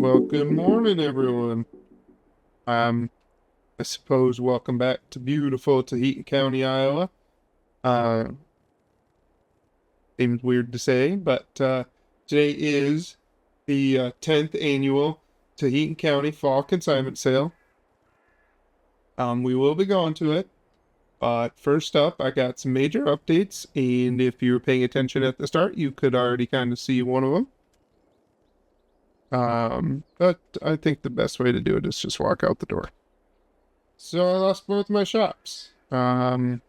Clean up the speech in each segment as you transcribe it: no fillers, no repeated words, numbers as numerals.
Well, good morning, everyone. Um, I suppose welcome back to beautiful Taheton County, Iowa. Uh, Seems weird to say, but today is the 10th annual Taheton County Fall Consignment Sale. We will be going to it. But first up, I got some major updates, and if you were paying attention at the start, you could already kind of see one of them. But I think the best way to do it is just walk out the door. So I lost both my shops. Yeah.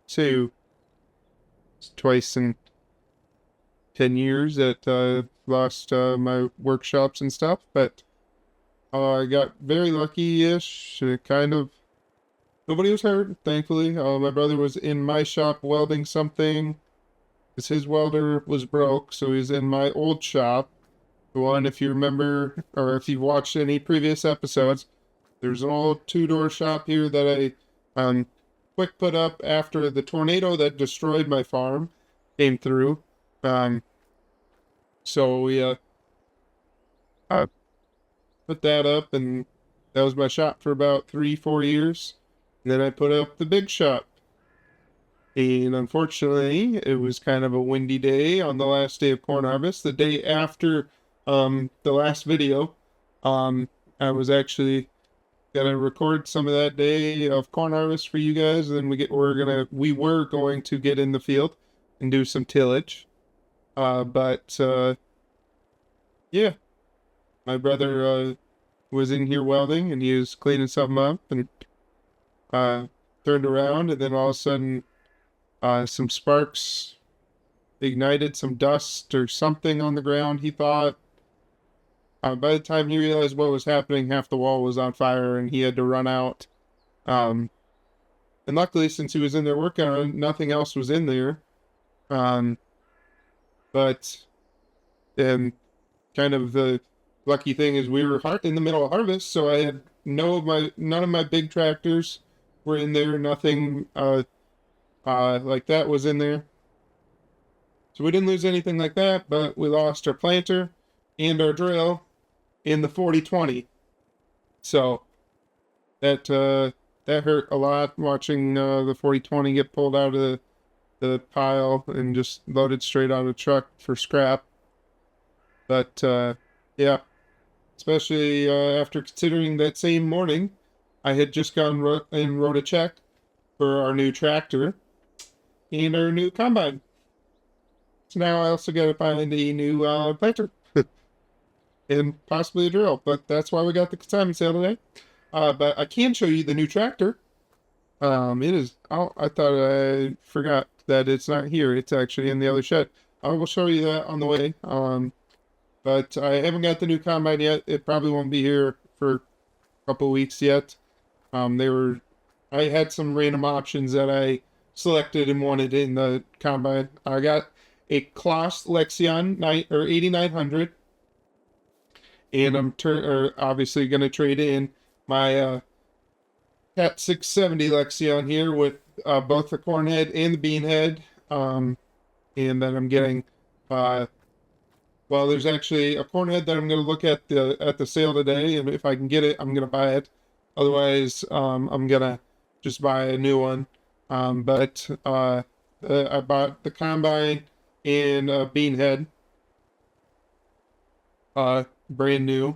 So it's twice in 10 years that I lost my workshops and stuff, but I got very lucky-ish. Kind of, nobody was hurt, thankfully. My brother was in my shop welding something, because his welder was broke, so he's in my old shop. The one, if you remember, or if you've watched any previous episodes, there's an old two-door shop here that I quick put up after the tornado that destroyed my farm came through. Um, so we I put that up, and that was my shop for about 3-4 years. And then I put up the big shop. And unfortunately, it was kind of a windy day on the last day of corn harvest. The day after the last video, I was actually gonna record some of that day of corn harvest for you guys, and then we were going to get in the field and do some tillage. But yeah, my brother was in here welding, and he was cleaning something up, and turned around, and then all of a sudden some sparks ignited, some dust or something on the ground, he thought. By the time he realized what was happening, half the wall was on fire, and he had to run out. And luckily, since he was in there working on it, nothing else was in there. Um, but then, kind of the lucky thing is we were in the middle of harvest, so I had none of my big tractors were in there. Nothing like that was in there. So we didn't lose anything like that, but we lost our planter and our drill in the 40-20. So that hurt a lot, watching the 40-20 get pulled out of the pile and just loaded straight on a truck for scrap. But yeah, especially after considering that same morning, I had just gone and wrote a check for our new tractor and our new combine. So now I also got to find a new planter and possibly a drill, but that's why we got the consignment sale today. But I can show you the new tractor. It is. Oh, I thought I forgot that it's not here. It's actually in the other shed. I will show you that on the way. But I haven't got the new combine yet. It probably won't be here for a couple weeks yet. I had some random options that I selected and wanted in the combine. I got a Kloss Lexion 8900, and I'm obviously going to trade in my Cat 670 Lexion here with both the corn head and the bean head. And then I'm getting there's actually a corn head that I'm going to look at the sale today, and if I can get it, I'm going to buy it. Otherwise, I'm going to just buy a new one. But I bought the combine and bean head, brand new,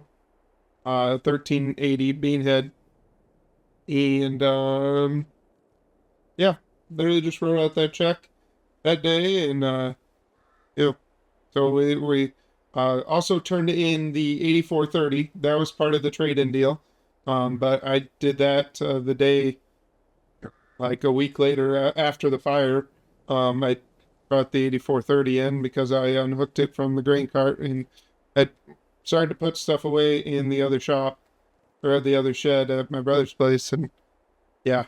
1380 bean head, and yeah, literally just wrote out that check that day, and yeah. So we also turned in the 8430. That was part of the trade-in deal. But I did that the day, like a week later after the fire. I brought the 8430 in because I unhooked it from the grain cart and had started to put stuff away in the other shop, or the other shed at my brother's place, and yeah.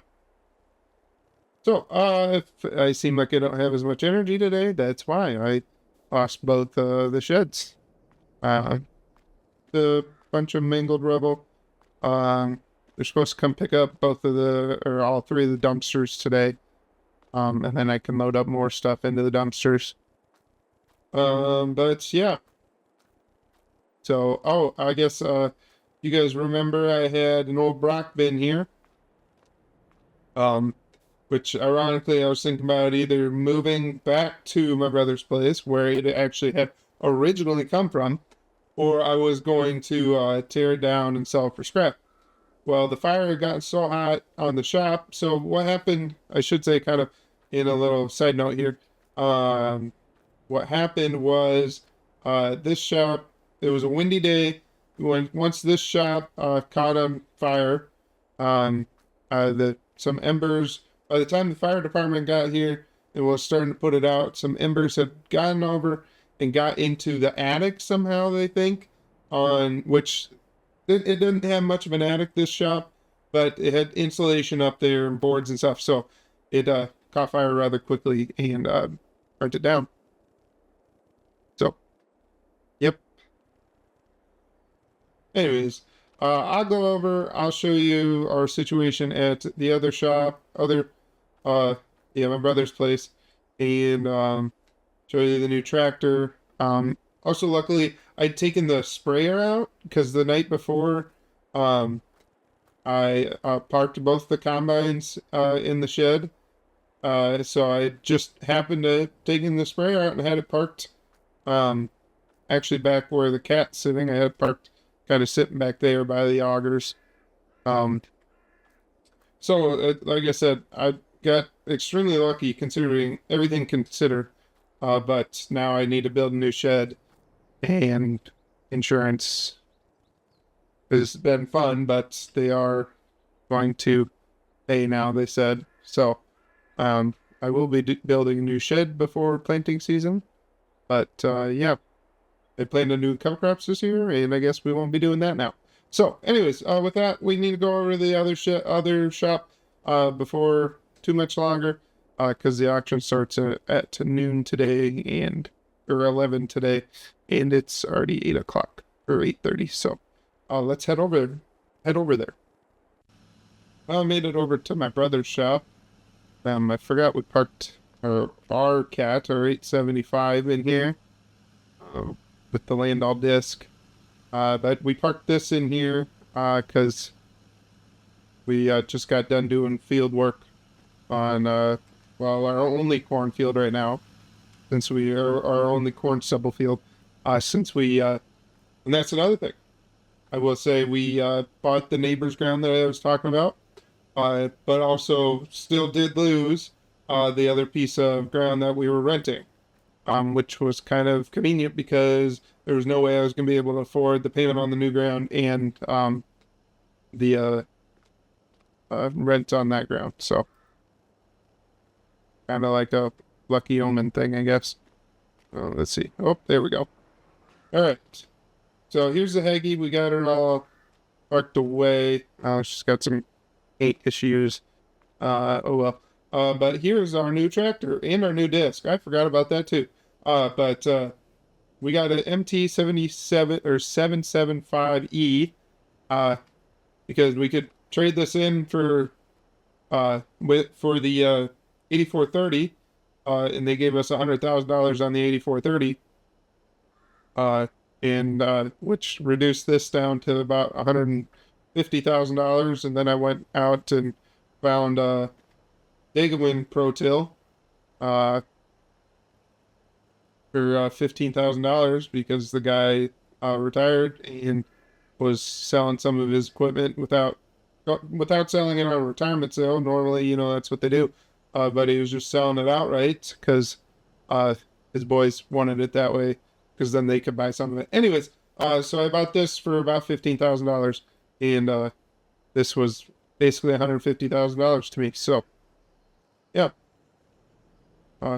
So if I seem like I don't have as much energy today, that's why I lost both the sheds. The bunch of mangled rubble. They're supposed to come pick up all three of the dumpsters today. And then I can load up more stuff into the dumpsters. But yeah. So, oh, I guess you guys remember I had an old Brock bin here. Um, which ironically I was thinking about either moving back to my brother's place where it actually had originally come from, or I was going to tear it down and sell it for scrap. Well, the fire had gotten so hot on the shop. So what happened? I should say, kind of in a little side note here. Um, what happened was this shop. It was a windy day. When once this shop caught on fire, um, the some embers. By the time the fire department got here and was starting to put it out, some embers had gotten over and got into the attic somehow. They think on which it didn't have much of an attic, this shop, but it had insulation up there and boards and stuff. So it caught fire rather quickly and burnt it down. So, yep. Anyways, I'll go over, I'll show you our situation at the other shop, uh, yeah, my brother's place, and show you the new tractor. Also, luckily, I'd taken the sprayer out because the night before, um, I parked both the combines in the shed. So I just happened to taking the sprayer out and had it parked um, actually back where the cat's sitting. I had it parked kind of sitting back there by the augers. Um, like I said, I got extremely lucky considering everything considered. But now I need to build a new shed and insurance has been fun, but they are going to pay now, they said. So, I will be building a new shed before planting season. But, yeah, they planted new cover crops this year, and I guess we won't be doing that now. So, anyways, with that, we need to go over to the other shop before too much longer, because the auction starts at noon today or 11 today, and it's already 8 o'clock or 8:30. So, let's head over there. I made it over to my brother's shop. I forgot we parked our cat, our 875 in here with the Landau disc. But we parked this in here because we just got done doing field work on, well, our only cornfield right now, since we are our only corn stubble field. And that's another thing. I will say we bought the neighbor's ground that I was talking about, but also still did lose the other piece of ground that we were renting, which was kind of convenient because there was no way I was going to be able to afford the payment on the new ground and the rent on that ground. So, kind of like a lucky omen thing, I guess. Let's see. Oh, there we go. All right. So here's the Heggy. We got her all parked away. She's got some gate issues. Oh well. But here's our new tractor and our new disc. I forgot about that too. But we got an MT77 or 775E. Because we could trade this in for the 8430. And they gave us $100,000 on the 8430. And which reduced this down to about $150,000. And then I went out and found Degawin Pro Till for $15,000 because the guy retired and was selling some of his equipment without selling it on a retirement sale. Normally, that's what they do. But he was just selling it outright because his boys wanted it that way because then they could buy some of it. Anyways, so I bought this for about $15,000, and this was basically $150,000 to me. So, yeah.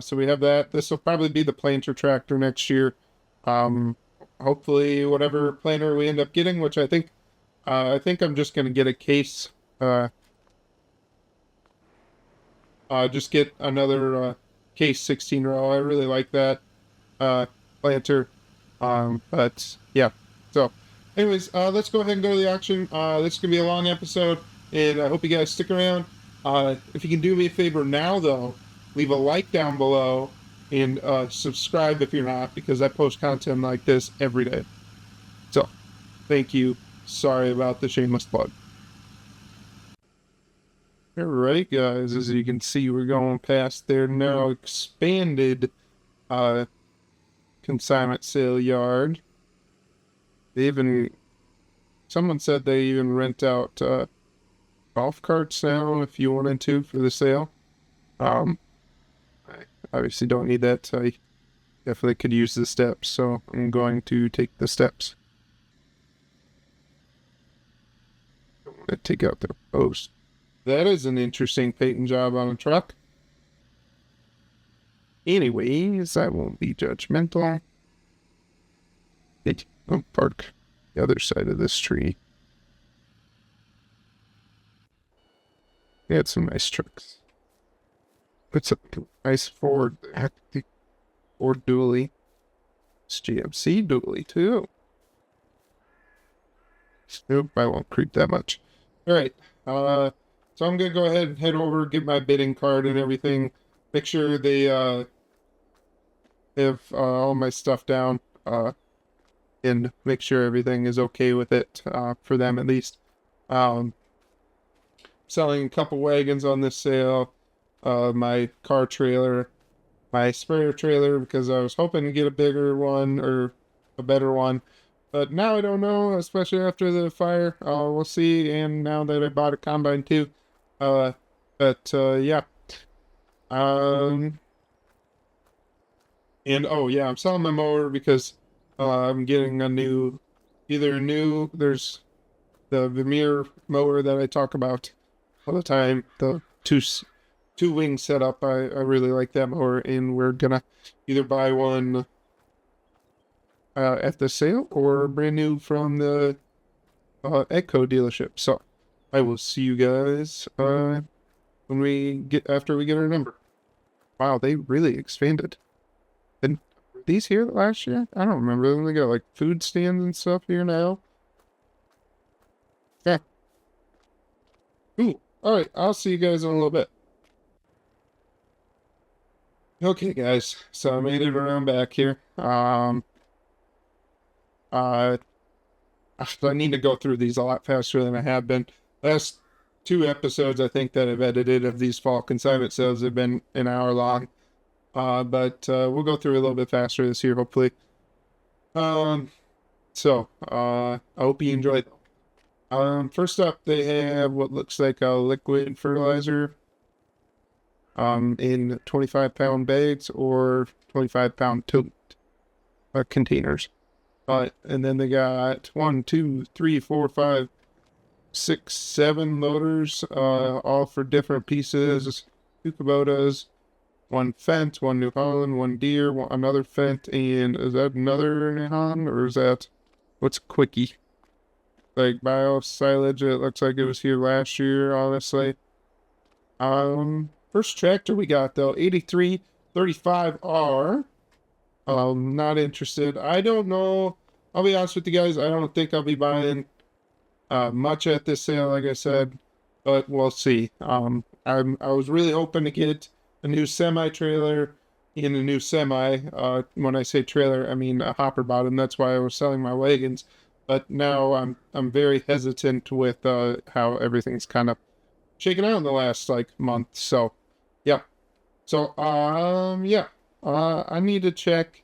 So we have that. This will probably be the planter tractor next year. Hopefully, whatever planter we end up getting, which I think I'm just gonna get a case. Just get another case 16 row. I really like that planter. But yeah. So, anyways, let's go ahead and go to the auction. This is gonna be a long episode, and I hope you guys stick around. If you can do me a favor now, though, leave a like down below and subscribe if you're not, because I post content like this every day. So, thank you. Sorry about the shameless plug. All right, guys, as you can see, we're going past their now expanded uh, consignment sale yard. They even, someone said they even rent out golf carts now if you wanted to for the sale. Um, I obviously don't need that. I definitely could use the steps, so I'm going to take the steps. I'm going to take out their post. That is an interesting paint job on a truck. Anyways, I won't be judgmental. I'll park the other side of this tree. They had some nice trucks. It's a nice Ford, Ford dually. It's GMC dually too. Nope, I won't creep that much. All right. So I'm gonna go ahead and head over, get my bidding card and everything. Make sure they have all my stuff down. And make sure everything is okay with it. For them at least. Selling a couple wagons on this sale. My car trailer, my sprayer trailer, because I was hoping to get a bigger one or a better one. But now I don't know, especially after the fire. We'll see. And now that I bought a combine too. Yeah. Um, and oh yeah, I'm selling my mower because I'm getting a new, there's the Vermeer mower that I talk about all the time. The two wing setup. I really like that mower, and we're gonna either buy one at the sale or brand new from the Echo dealership. So I will see you guys when we get after we get our number. Wow, they really expanded. And were these here last year? I don't remember them. They got like food stands and stuff here now. Yeah. Cool. All right, I'll see you guys in a little bit. Okay, guys. So I made it around back here. Uh, I need to go through these a lot faster than I have been. Last two episodes, I think, that I've edited of these fall consignment sales have been an hour long. But we'll go through a little bit faster this year, hopefully. I hope you enjoyed. First up, they have what looks like a liquid fertilizer in 25-pound bags or 25-pound tote containers. And then they got 1, 2, 3, 4, 5, 6, 7 loaders, all for different pieces. Two Kubotas, one Fent, one New Holland, one Deere, another Fent, and is that another New Holland, or is that, what's Quickie? Like bio silage, it looks like it was here last year, honestly. First tractor we got, though, 8335R. Not interested. I don't know. I'll be honest with you guys. I don't think I'll be buying much at this sale, like I said, but we'll see. I was really hoping to get a new semi trailer and a new semi. When I say trailer, I mean a hopper bottom. That's why I was selling my wagons. But now I'm very hesitant with how everything's kind of shaken out in the last like month. So yeah. So yeah. I need to check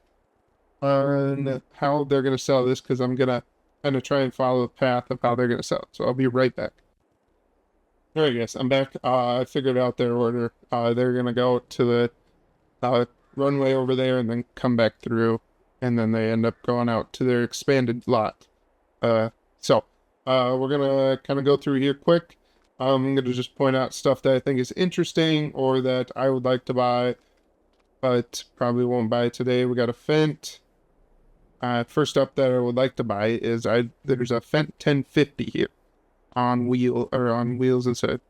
on how they're going to sell this, because I'm going to kind of try and follow the path of how they're going to sell it. So I'll be right back. All right, guys, I'm back. I figured out their order. They're going to go to the runway over there and then come back through, and then they end up going out to their expanded lot. We're going to kind of go through here quick. I'm going to just point out stuff that I think is interesting or that I would like to buy, but probably won't buy today. We got a Fent. First up that I would like to buy is there's a Fent 1050 here on wheels instead of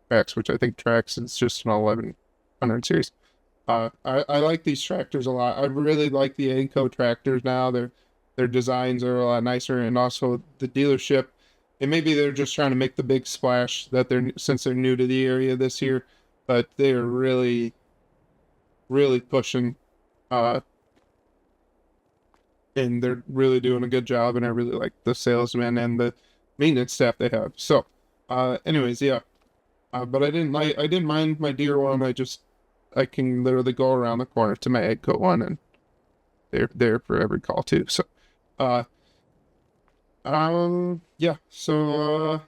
tracks, which I think tracks is just an 1100 series. I like these tractors a lot. I really like the Anco tractors now. Their designs are a lot nicer, and also the dealership. And maybe they're just trying to make the big splash since they're new to the area this year, but they are really, really pushing Uh, and they're really doing a good job, and I really like the salesman and the maintenance staff they have. So, anyways, yeah. But I didn't mind my deer one. I can literally go around the corner to my egg coat one, and they're there for every call too. So, uh, yeah. So,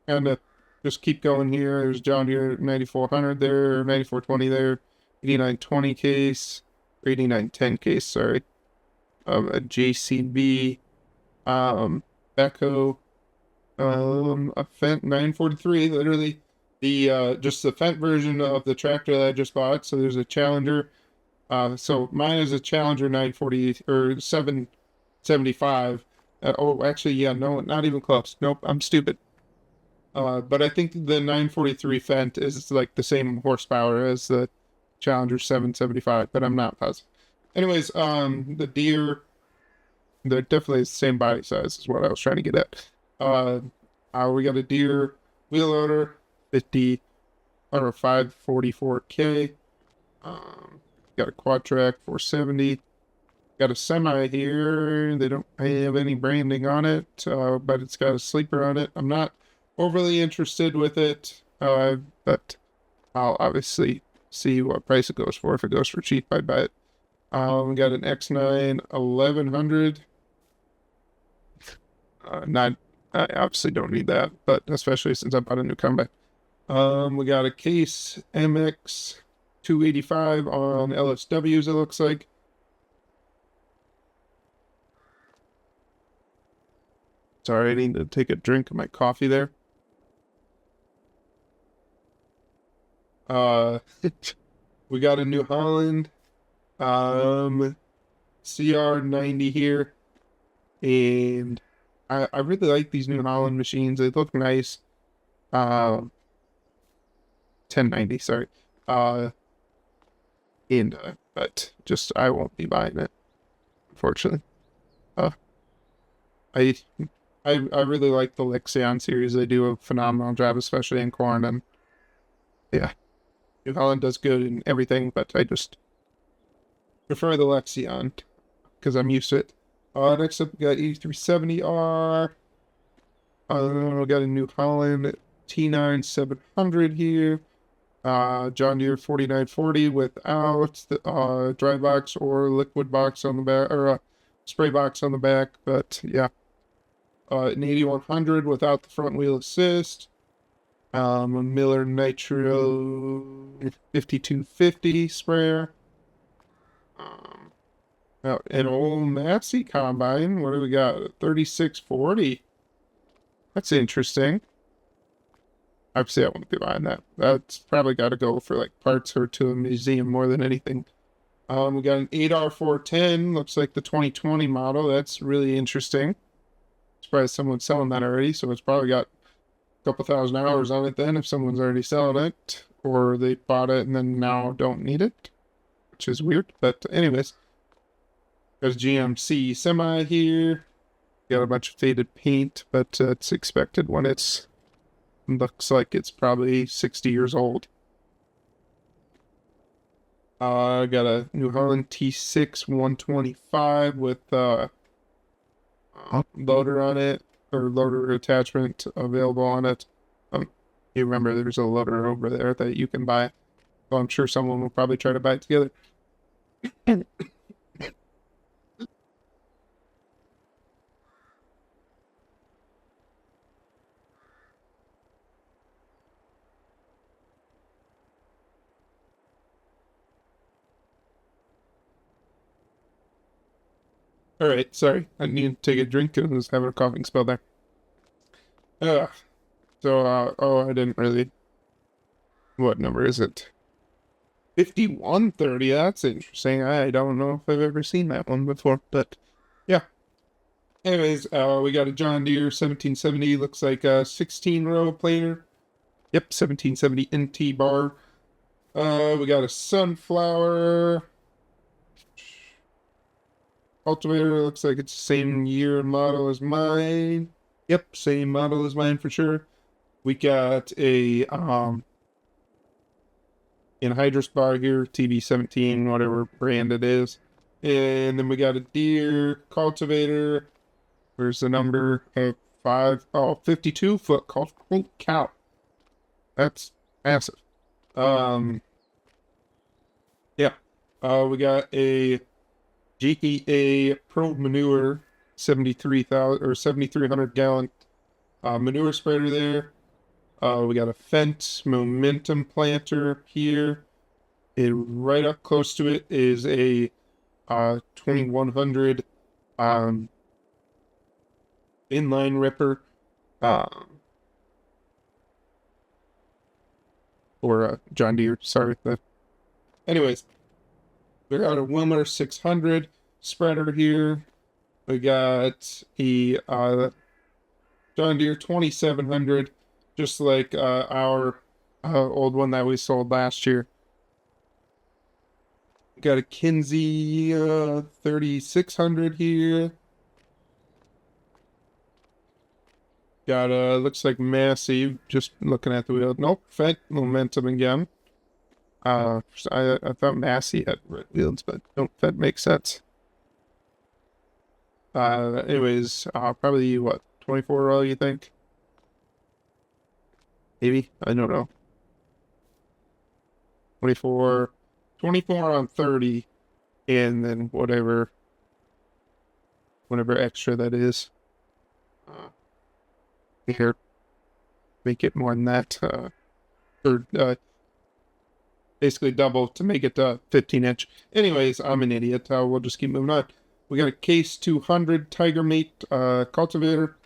kind of just keep going here. There's John Deere 9400 there, 9420 there, 8920 case, 8910 case. Sorry, a JCB, backhoe, a Fendt 943. Literally, the just the Fendt version of the tractor that I just bought. So there's a Challenger. So mine is a Challenger 940 or 775. Oh, actually, yeah, no, not even close. Nope, I'm stupid. But I think the 943 Fendt is like the same horsepower as the Challenger 775, but I'm not positive. Anyways, the deer, they're definitely the same body size is what I was trying to get at. We got a deer wheel loader, 50 or 544K. Got a quad track 470. Got a semi here. They don't have any branding on it, but it's got a sleeper on it. I'm not overly interested with it, but I'll obviously see what price it goes for. If it goes for cheap, I'd buy it. We got an X9 1100. Not, I obviously don't need that, but especially since I bought a new combine. We got a Case MX 285 on LSWs, it looks like. Sorry, I need to take a drink of my coffee there. We got a New Holland, CR90 here, and I really like these New Holland machines. They look nice. 1090, sorry. But just I won't be buying it, unfortunately. Uh, I I really like the Lexion series. They do a phenomenal job, especially in corn, and yeah, New Holland does good in everything, but I just prefer the Lexion because I'm used to it. Next up, we got 8370R. We got a New Holland T9 700 here. John Deere 4940 without the dry box or liquid box on the back, or spray box on the back, but yeah. An 8100 without the front wheel assist. A Miller Nitro 5250 sprayer. An old Massey combine. What do we got? 3640. That's interesting. Obviously, I won't be buying that. That's probably got to go for like parts or to a museum more than anything. We got an 8R410. Looks like the 2020 model. That's really interesting. Surprised someone's selling that already, so it's probably got a couple thousand hours on it then if someone's already selling it, or they bought it and then now don't need it, which is weird. But anyways, there's GMC semi here. Got a bunch of faded paint, but it's expected when it's looks like it's probably 60 years old. I got a New Holland T6 125 with loader on it, or loader attachment available on it. You remember there's a loader over there that you can buy. So I'm sure someone will probably try to buy it together. All right, sorry. I need to take a drink and I was having a coughing spell there. Uh, I didn't really. What number is it? 5130. That's interesting. I don't know if I've ever seen that one before, but yeah. Anyways, we got a John Deere 1770. Looks like a 16-row planer. Yep, 1770 NT bar. We got a Sunflower Cultivator. Looks like it's the same year and model as mine. Yep, same model as mine for sure. We got a anhydrous bar here, TB17, whatever brand it is. And then we got a deer cultivator. Where's the number of 52 foot cultivator. Holy cow. That's massive. Yeah. We got a GEA Pro Manure 73,000 or 7,300 gallon manure spreader there. We got a Fendt Momentum planter here. And right up close to it is a 2100 inline ripper. Or John Deere, sorry. Anyways, we got a Wilmer 600 spreader here. We got a John Deere 2700, just like our old one that we sold last year. We got a Kinsey 3600 here. Got looks like Massey, just looking at the wheel. Nope, Fendt Momentum again. I thought Massey had red wheels, but no, that makes sense. Anyways, probably what, 24 row, you think? Maybe? I don't know. 24 on 30, and then whatever extra that is. Here, make it more than that. Or basically double to make it 15 inch. Anyways, I'm an idiot. We'll just keep moving on. We got a Case 200 Tiger Mate cultivator.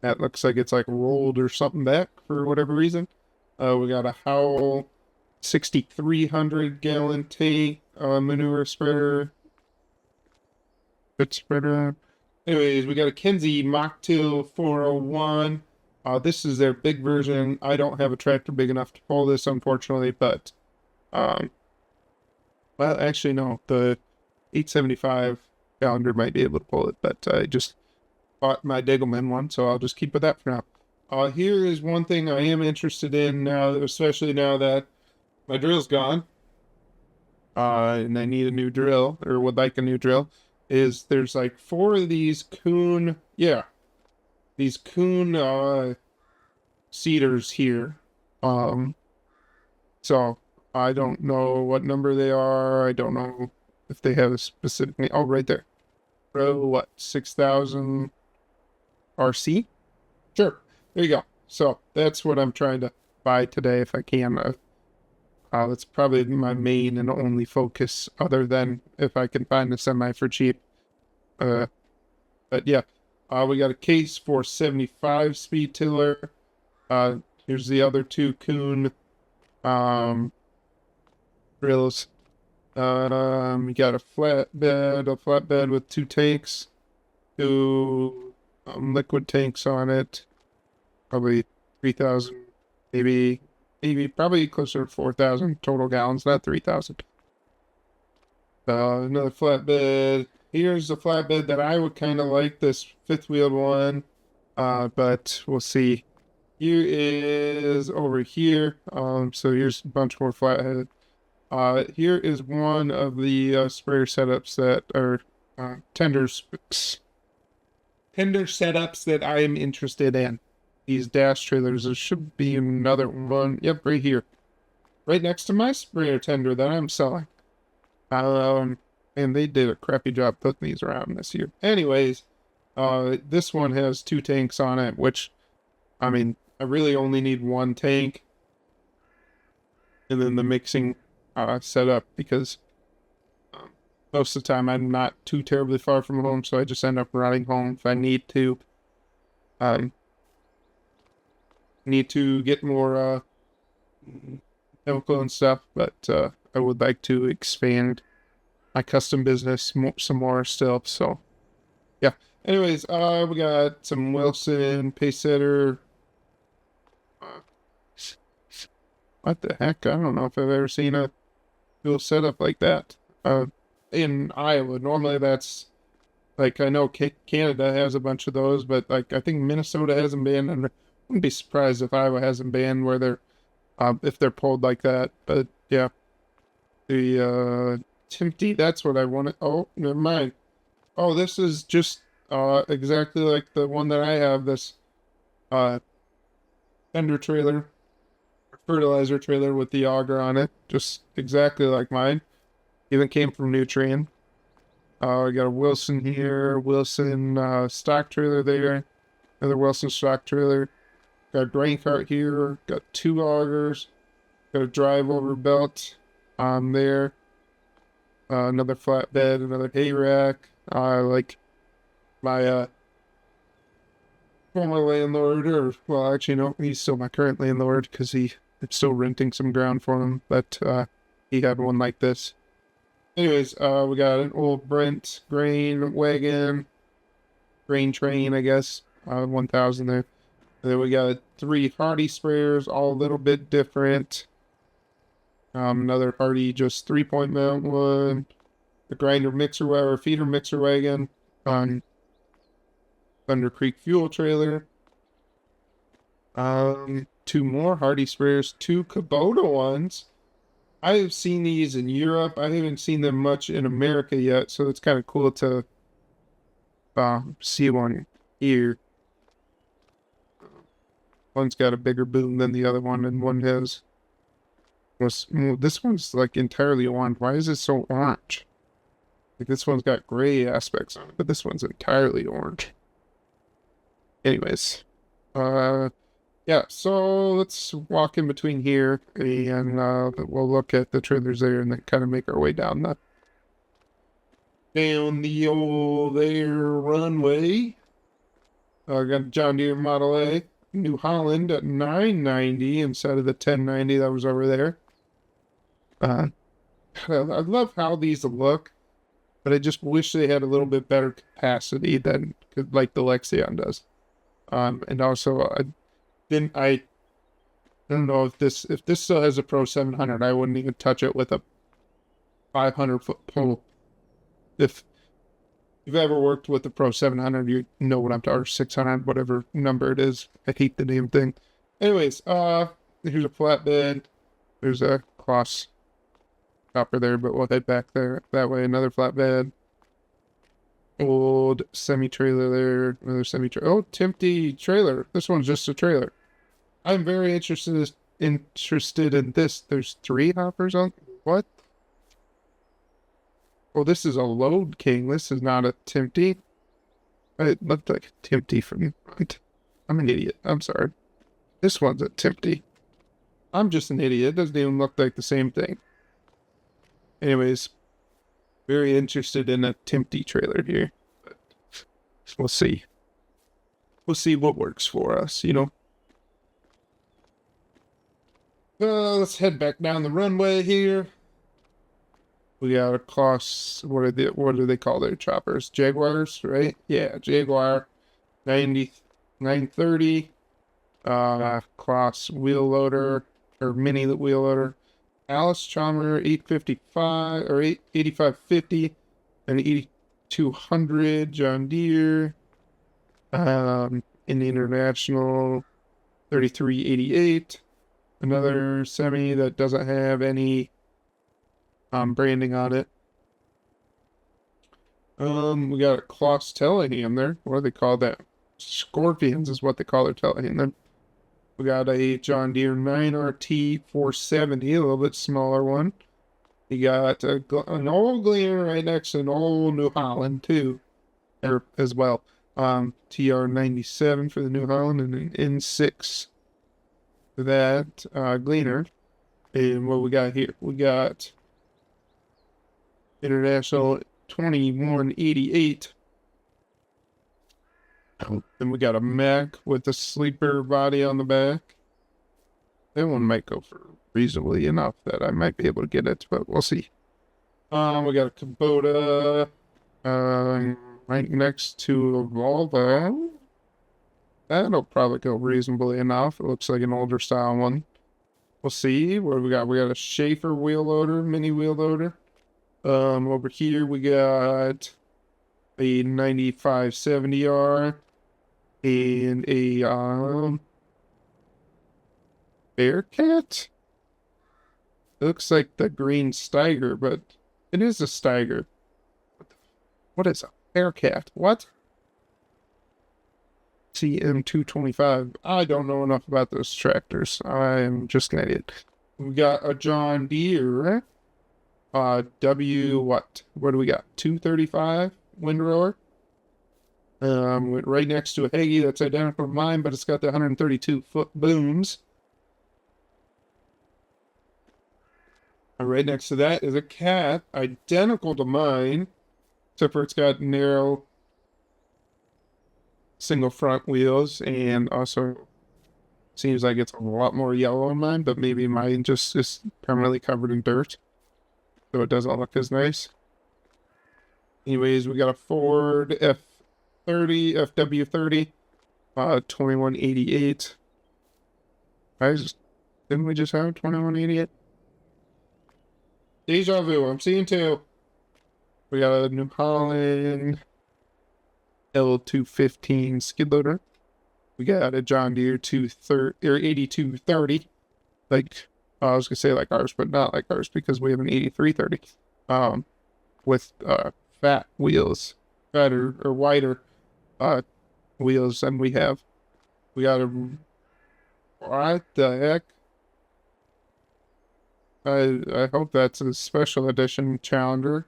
That looks like it's like rolled or something back for whatever reason. We got a Howell 6,300 gallon tank manure spreader. Good spreader. Anyways, we got a Kinsey Mocktail 401. This is their big version. I don't have a tractor big enough to pull this, unfortunately, but well, actually, no. The 875 calendar might be able to pull it, but I just bought my Degelman one, so I'll just keep with that for now. Here is one thing I am interested in now, especially now that my drill's gone, and I need a new drill, or would like a new drill, is there's like 4 of these Kuhn, these Kuhn cedars here. So I don't know what number they are. I don't know if they have a specific, oh, right there. Pro, what, 6,000 RC? Sure, there you go. So that's what I'm trying to buy today if I can. That's probably my main and only focus, other than if I can find a semi for cheap. But yeah, we got a Case 475 speed tiller. Here's the other 2 Kuhn drills. We got a flatbed with 2 tanks, 2 liquid tanks on it. Probably 3,000, maybe probably closer to 4,000 total gallons, not 3,000. Another flatbed. Here's a flatbed that I would kind of like, this 5th-wheeled one, but we'll see. Here is over here. So here's a bunch more flathead. Here is one of the sprayer setups that are tender setups that I am interested in. These dash trailers. There should be another one. Yep, right here, right next to my sprayer tender that I'm selling. And they did a crappy job putting these around this year. Anyways, this one has 2 tanks on it, which, I mean, I really only need 1 tank. And then the mixing setup, because most of the time I'm not too terribly far from home, so I just end up running home if I need to. Need to get more chemical and stuff, but I would like to expand my custom business some more still. So yeah, anyways, we got some Wilson pace setter. What the heck, I don't know if I've ever seen a cool setup like that in Iowa. Normally that's like, I know Canada has a bunch of those, but like I think Minnesota hasn't been, and I wouldn't be surprised if Iowa hasn't been, where they're if they're pulled like that. But yeah, the Timpty, that's what I wanted. Oh, never mind. Oh, this is just exactly like the one that I have, this uh tender trailer, fertilizer trailer with the auger on it. Just exactly like mine. Even came from Nutrien. We got a Wilson here, Wilson stock trailer there, another Wilson stock trailer. Got a grain cart here, got two augers, got a drive over belt on there, another flatbed, another hay rack. Like my former landlord, or well, actually, no, he's still my current landlord because I'm still renting some ground for him, but he had one like this. Anyways, we got an old Brent grain wagon, grain train, I guess, 1000 there. And then we got three Hardy sprayers, all a little bit different. Another Hardy, just 3-point mount one. The grinder mixer wagon, feeder mixer wagon on Thunder Creek fuel trailer. Two more Hardy sprayers, two Kubota ones. I have seen these in Europe. I haven't seen them much in America yet, so it's kind of cool to see one here. One's got a bigger boom than the other one, and one has. This one's like entirely orange. Why is it so orange? Like this one's got gray aspects on it, but this one's entirely orange. Anyways, yeah, so let's walk in between here and we'll look at the trailers there and then kind of make our way down the old there runway. Got a John Deere Model A, New Holland at 990 instead of the 1090 that was over there. I love how these look, but I just wish they had a little bit better capacity than like the Lexion does. And also I don't know if this still has a Pro 700, I wouldn't even touch it with a 500-foot pole. If you've ever worked with the Pro 700, you know what I'm talking, or 600, whatever number it is. I hate the damn thing. Anyways, here's a flatbed. There's a cross chopper there, but we'll head back there that way. Another flatbed. Old semi-trailer there. Another semi-trailer. Oh, Timpty trailer. This one's just a trailer. I'm very interested in this. There's three hoppers on. What? Oh, this is a Load King. This is not a Timpty. It looked like a Timpty from. I'm an idiot. I'm sorry. This one's a Timpty. I'm just an idiot. It doesn't even look like the same thing. Anyways, very interested in a Timpty trailer here. But we'll see. We'll see what works for us, you know. Let's head back down the runway here. We got a Class, what do they call their choppers? Jaguars, right? Yeah, Jaguar 930. Class wheel loader, or mini wheel loader. Alice Chalmers 855 or 8550 and 8200 John Deere. In the International 3388. Another semi that doesn't have any branding on it. We got a Kloss Telehandler there. What do they call that? Scorpions is what they call their telehandler. We got a John Deere 9RT 470, a little bit smaller one. You got an old Gleaner right next to an old New Holland too, as well. TR97 for the New Holland and an N6 for that Gleaner. And what we got here? We got International 2188. Then we got a Mack with a sleeper body on the back. That one might go for reasonably enough that I might be able to get it, but we'll see. We got a Kubota right next to a Volvo. That'll probably go reasonably enough. It looks like an older style one. We'll see. What do we got? We got a Schaefer wheel loader, mini wheel loader. Over here we got a 9570R and a Bearcat. Looks like the green Steiger, but It is a Steiger. What is a Bearcat? What? CM225. I don't know enough about those tractors. I am just an idiot. We got a John Deere. W what? What do we got? 235 windrower. Right next to a Hagee that's identical to mine, but it's got the 132-foot booms. And right next to that is a Cat, identical to mine, except for it's got narrow single front wheels, and also seems like it's a lot more yellow on mine, but maybe mine just is permanently covered in dirt, so it doesn't look as nice. Anyways, we got a Ford F30, FW30, 2188. Didn't we just have 2188? Deja vu, I'm seeing two. We got a New Holland L215 skid loader. We got a John Deere 8230. Like, I was gonna say like ours, but not like ours because we have an 8330. With fat wheels, fatter or wider wheels than we have. We got a what the heck? I hope that's a special edition Challenger.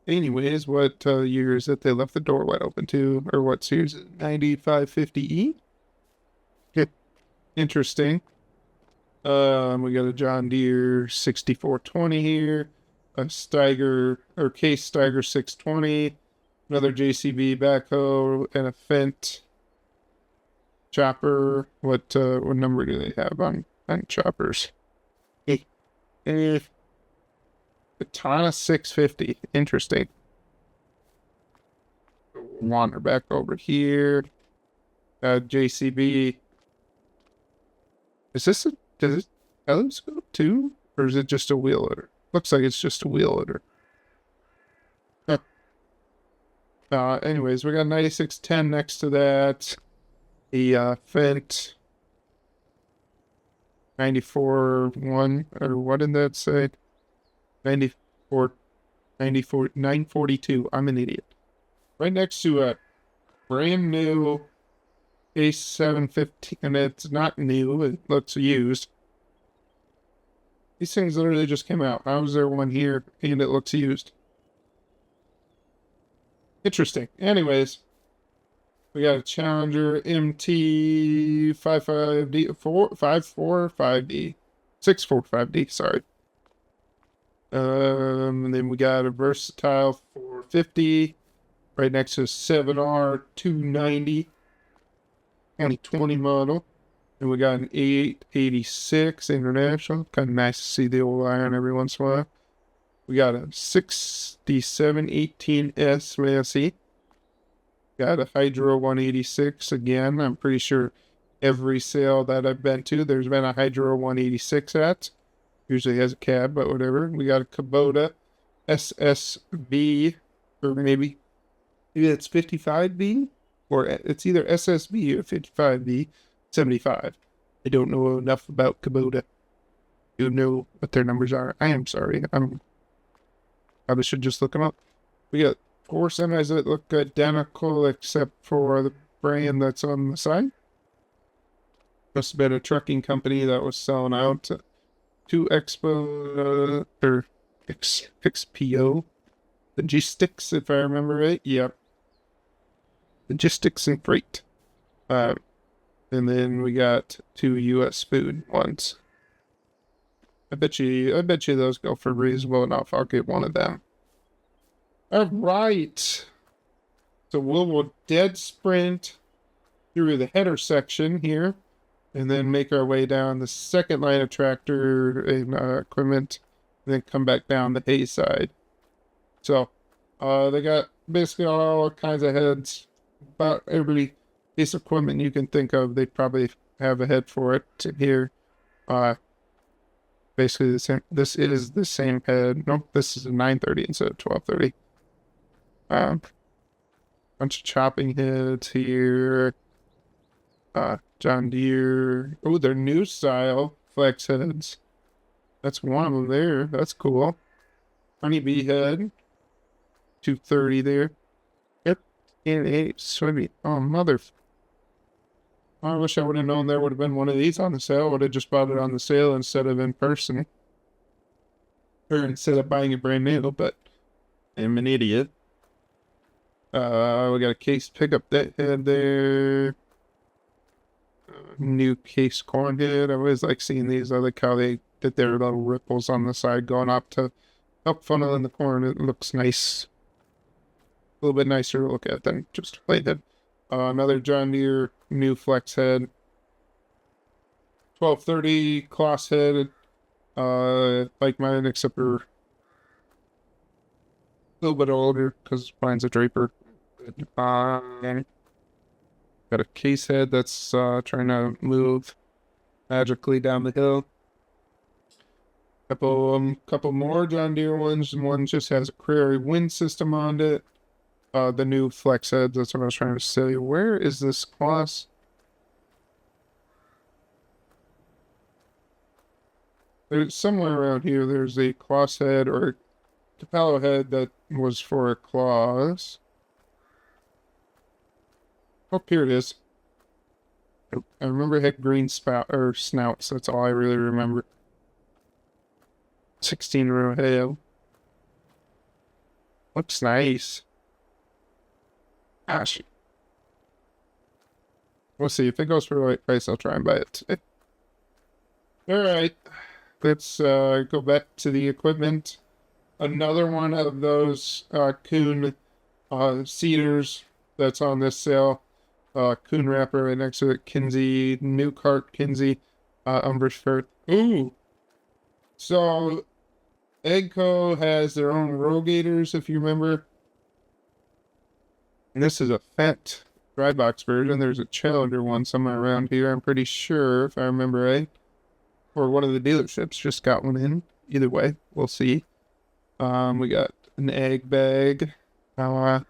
Anyways, what year is it they left the door wide open to? Or what series? 9550E? Interesting. We got a John Deere 6420 here. A Steiger, or Case Steiger 620. Another JCB backhoe. And a Fendt chopper. What number do they have on choppers? Katana 650. Interesting. Wander back over here. JCB. Does it telescope too? Or is it just a wheel loader? Looks like it's just a wheel loader. Anyways, we got 9610 next to that. The Fendt 94-1, or what did that say? 942. I'm an idiot. Right next to a brand new A715, and it's not new, it looks used. These things literally just came out. How is there one here and it looks used? Interesting. Anyways, we got a Challenger MT55D, 545D, 645D, sorry. And then we got a Versatile 450 right next to a 7R 290 2020 model. And we got an 886 International. Kind of nice to see the old iron every once in a while. We got a 6718S Massey. Got a Hydro 186 again. I'm pretty sure every sale that I've been to, there's been a Hydro 186 at. Usually has a cab, but whatever. We got a Kubota SSB, or maybe it's 55B, or it's either SSB or 55B 75. I don't know enough about Kubota. You know what their numbers are. I am sorry. Probably should just look them up. We got 4 semis that look identical except for the brand that's on the side. Must have been a trucking company that was selling out to Expo or XPO Logistics, if I remember right. Yep. Logistics and freight. And then we got 2 U.S. food ones. I bet you those go for reasonable enough. I'll get one of them. All right. So we'll dead sprint through the header section here, and then make our way down the second line of tractor and equipment, and then come back down the hay side. So they got basically all kinds of heads. About every piece of equipment you can think of, they probably have a head for it here. Basically the same. This is the same head. Nope, this is a 930 instead of 1230. Bunch of chopping heads here. John Deere. Oh, they're new style flex heads. That's one of them there. That's cool. Honeybee head, 230 there. Yep, and a swimming. Oh, mother. I wish I would have known there would have been one of these on the sale. Would have just bought it on the sale instead of in person. Or instead of buying it brand new, but I'm an idiot. We got a case pickup that head there. New case corn head. I always like seeing these. I like how they did their little ripples on the side going up to help funnel in the corn. It looks nice. A little bit nicer to look at than just a plain head. Another John Deere new flex head. 1230 Kloss head. Like mine, except for a little bit older because mine's a Draper. Got a case head that's trying to move magically down the hill. Couple more John Deere ones. One just has a Prairie wind system on it. The new flex head. That's what I was trying to say. Where is this Kloss? There's somewhere around here. There's a Kloss head or a Capello head that was for a Kloss. Oh, here it is. I remember it had green spout or snouts. That's all I really remember. 16 row hail. Looks nice. Gosh. We'll see. If it goes for the right price, I'll try and buy it. Alright. Let's go back to the equipment. Another one of those Kuhn cedars that's on this sale. Kuhn wrapper right next to it. Kinsey, new cart Kinsey, umbrage shirt. Ooh! So, Eggco has their own Rogators, if you remember. And this is a Fendt dry box version. There's a Challenger one somewhere around here, I'm pretty sure, if I remember right. Or one of the dealerships just got one in. Either way, we'll see. We got an egg bag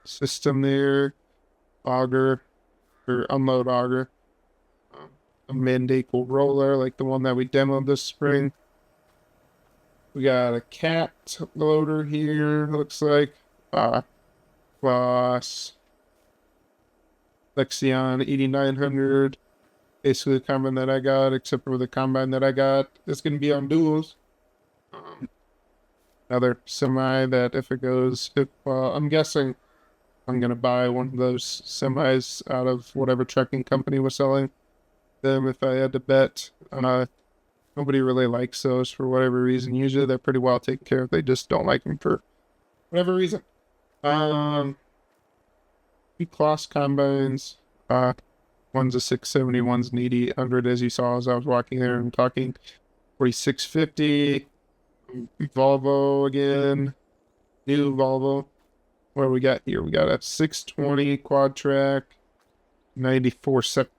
system there. Auger, or unload auger. A Mandacle roller, like the one that we demoed this spring. We got a cat loader here, looks like. Kloss. Lexion 8900. Basically the combine that I got, except for the combine that I got is going to be on duals. Another semi that if I'm guessing I'm going to buy one of those semis out of whatever trucking company was selling them if I had to bet. Nobody really likes those for whatever reason. Usually they're pretty well taken care of. They just don't like them for whatever reason. Two Kloss combines. One's a 670, one's an 8800, as you saw as I was walking there and talking. 4650. Volvo again. New Volvo. What do we got here? We got a 620 quad track. 9470.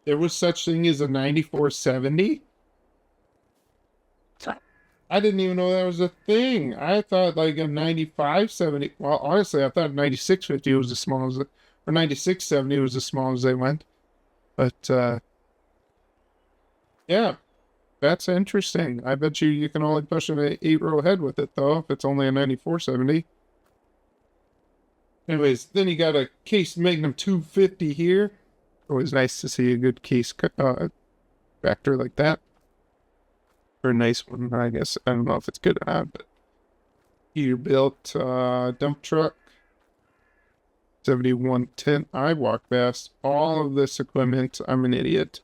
There was such thing as a 9470? I didn't even know that was a thing. I thought like a 9570. Well, honestly, I thought 9650 was as small as it, or 9670 was as small as they went. But, yeah, that's interesting. I bet you can only push an 8-row head with it, though, if it's only a 9470. Anyways, then you got a Case Magnum 250 here. Always nice to see a good case factor like that. Or a nice one, I guess. I don't know if it's good or not, but Peterbilt dump truck. 7110. I walk past all of this equipment. I'm an idiot.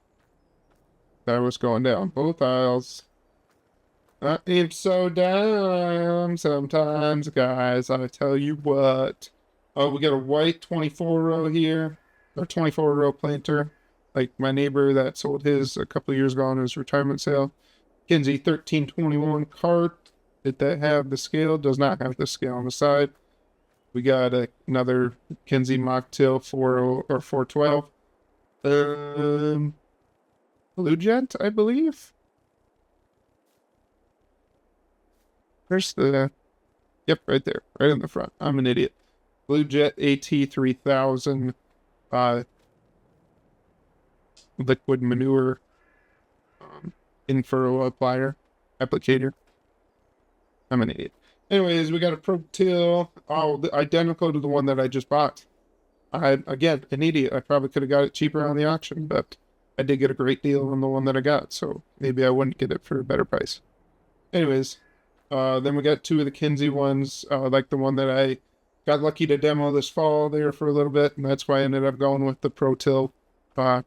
I was going down both aisles. I am so down sometimes, guys. I tell you what. Oh, we got a white 24 row here. Or 24 row planter. Like my neighbor that sold his a couple of years ago on his retirement sale. Kinsey 1321 cart. Did that have the scale? Does not have the scale on the side. We got another Kinsey Mocktail 40 or 412. Blue Jet, I believe. Where's the... Yep, right there. Right in the front. I'm an idiot. Blue Jet AT3000 liquid manure in-furrow applicator. I'm an idiot. Anyways, we got a Pro Till, identical to the one that I just bought. Again, an idiot. I probably could have got it cheaper on the auction, but I did get a great deal on the one that I got, so maybe I wouldn't get it for a better price. Anyways, then we got two of the Kinsey ones, like the one that I got lucky to demo this fall there for a little bit, and that's why I ended up going with the Pro Till, a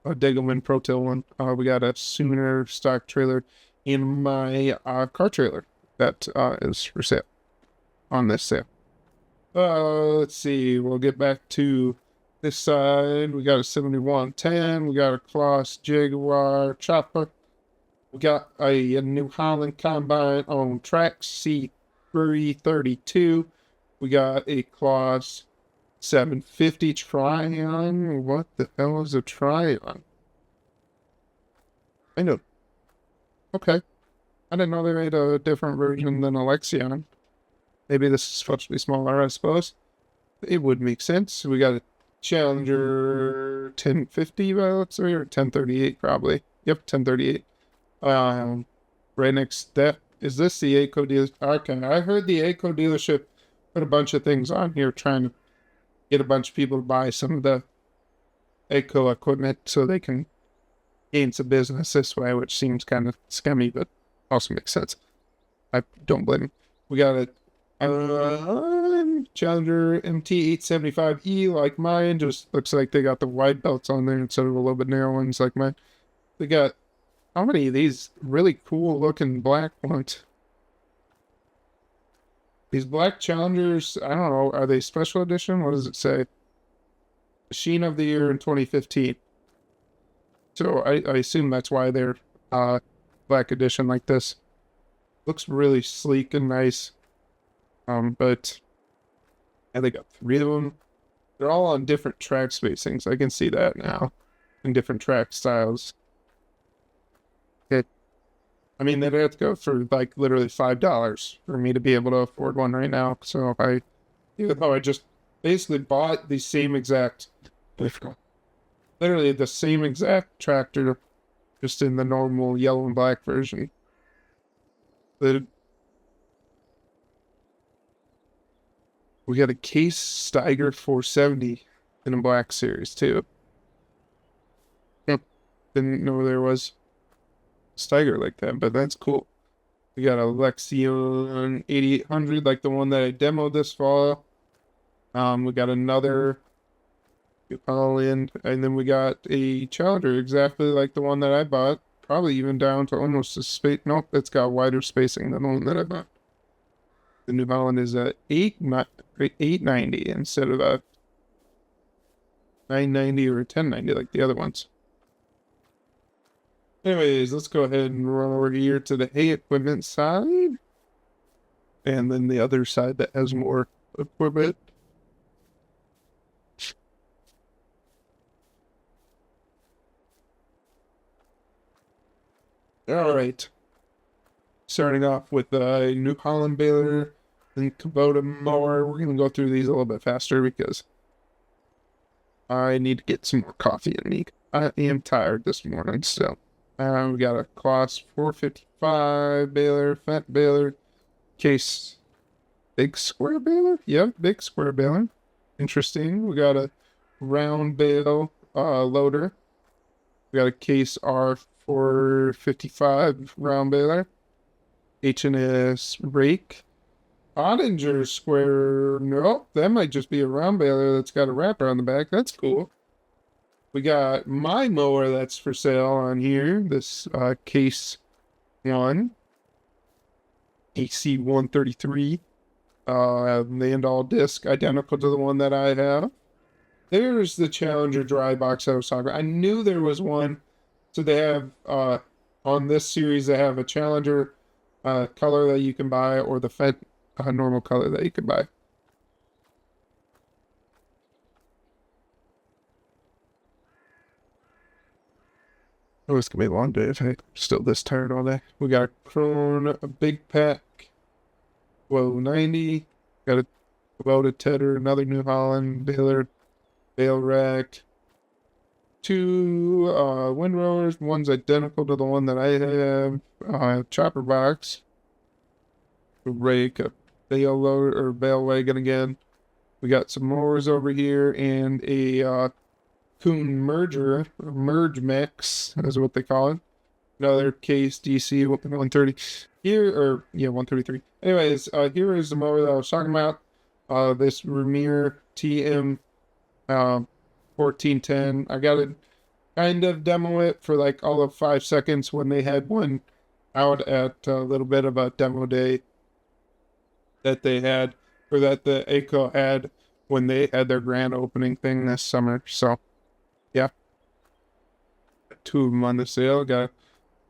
Degelman Pro Till one. We got a Sooner stock trailer in my car trailer that is for sale on this sale. Let's see. We'll get back to this side. We got a 7110. We got a Kloss Jaguar chopper. We got a New Holland combine on track C332. We got a Kloss 750 Tryon. What the hell is a Tryon? I know. Okay. I didn't know they made a different version than a Lexion. Maybe this is supposed to be smaller, I suppose. It would make sense. We got a Challenger 1050 by let's say, or 1038 probably. Yep, 1038. Right next that is this the ACO dealership? Okay, I heard the ACO dealership put a bunch of things on here trying to get a bunch of people to buy some of the ACO equipment so they can gain some business this way, which seems kind of scummy, but also makes sense. I don't blame them. We got a Challenger MT875E like mine. Just looks like they got the wide belts on there instead of a little bit narrow ones like mine. They got how many of these really cool looking black ones? These black Challengers, I don't know, are they special edition? What does it say? Machine of the Year in 2015. So I assume that's why they're black edition like this. Looks really sleek and nice. But I think got three of them. They're all on different track spacings. I can see that now. In different track styles. Okay. I mean, they'd have to go for like literally $5 for me to be able to afford one right now. So even though I just basically bought the same exact, literally the same exact tractor, just in the normal yellow and black version. We got a Case Steiger 470 in a black series too. Didn't know there was Steiger like that, but that's cool. We got a Lexion 8800 like the one that I demoed this fall. We got another Holland, and then we got a Challenger exactly like the one that I bought. Probably even down to almost a space. Nope, it's got wider spacing than the one that I bought. The New Holland is a 890 instead of a 990 or a 1090 like the other ones. Anyways, let's go ahead and run over here to the hay equipment side. And then the other side that has more equipment. All right. Starting off with the New Holland baler and Kubota mower. We're going to go through these a little bit faster because I need to get some more coffee in me. I am tired this morning, so. We got a Kloss 455 baler, fat baler, Case big square baler? Yep, big square baler. Interesting. We got a round bale loader. We got a Case R455 round baler. H&S rake. Ottinger square. Nope, that might just be a round baler that's got a wrapper on the back. That's cool. We got my mower that's for sale on here. This Case 1. AC133. Land-all disc, identical to the one that I have. There's the Challenger dry box I was talking about. I knew there was one. So they have, on this series, they have a Challenger color that you can buy or the Fed normal color that you can buy. Oh, it's gonna be a long day if I'm still this tired all day. We got a Krone, a big pack, Whoa 90, got a Kubota Tedder, another New Holland baler, bale rack, two windrowers, one's identical to the one that I have, chopper box, rake, a bale load or bale wagon again. We got some mowers over here and a coon merge mix is what they call it. Another case DC 130 here, or yeah, 133. Anyways, here is the mower that I was talking about. This Vermeer TM 1410. I got to kind of demo it for like all of 5 seconds when they had one out at a little bit of a demo day that they had, or that the ACO had when they had their grand opening thing this summer. So, yeah, two of them on the sale. Got a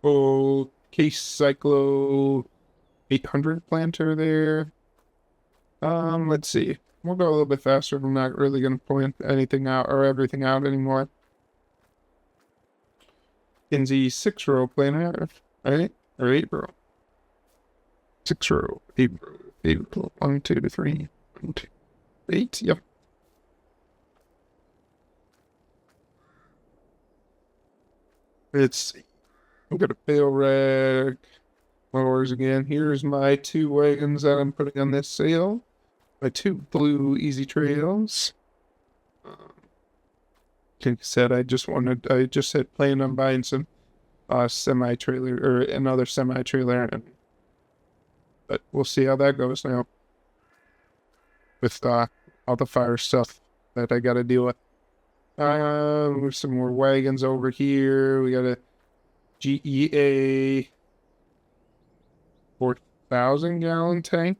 full Case Cyclo 800 planter there. Let's see. We'll go a little bit faster. I'm not really going to point anything out or everything out anymore. Kinsey 6-row planter, right? Or 8-row. 6-row, 8-row, 8-row. 1, 2, 3, 1, 2, 8. Yep. Let's see. I'm going to bale rack mowers again. Here's my 2 wagons that I'm putting on this sale. My 2 blue Easy Trails. Like I said, I just had planned on buying some semi-trailer, or another semi-trailer, but we'll see how that goes now with all the fire stuff that I got to deal with. There's some more wagons over here. We got a GEA 4,000-gallon tank.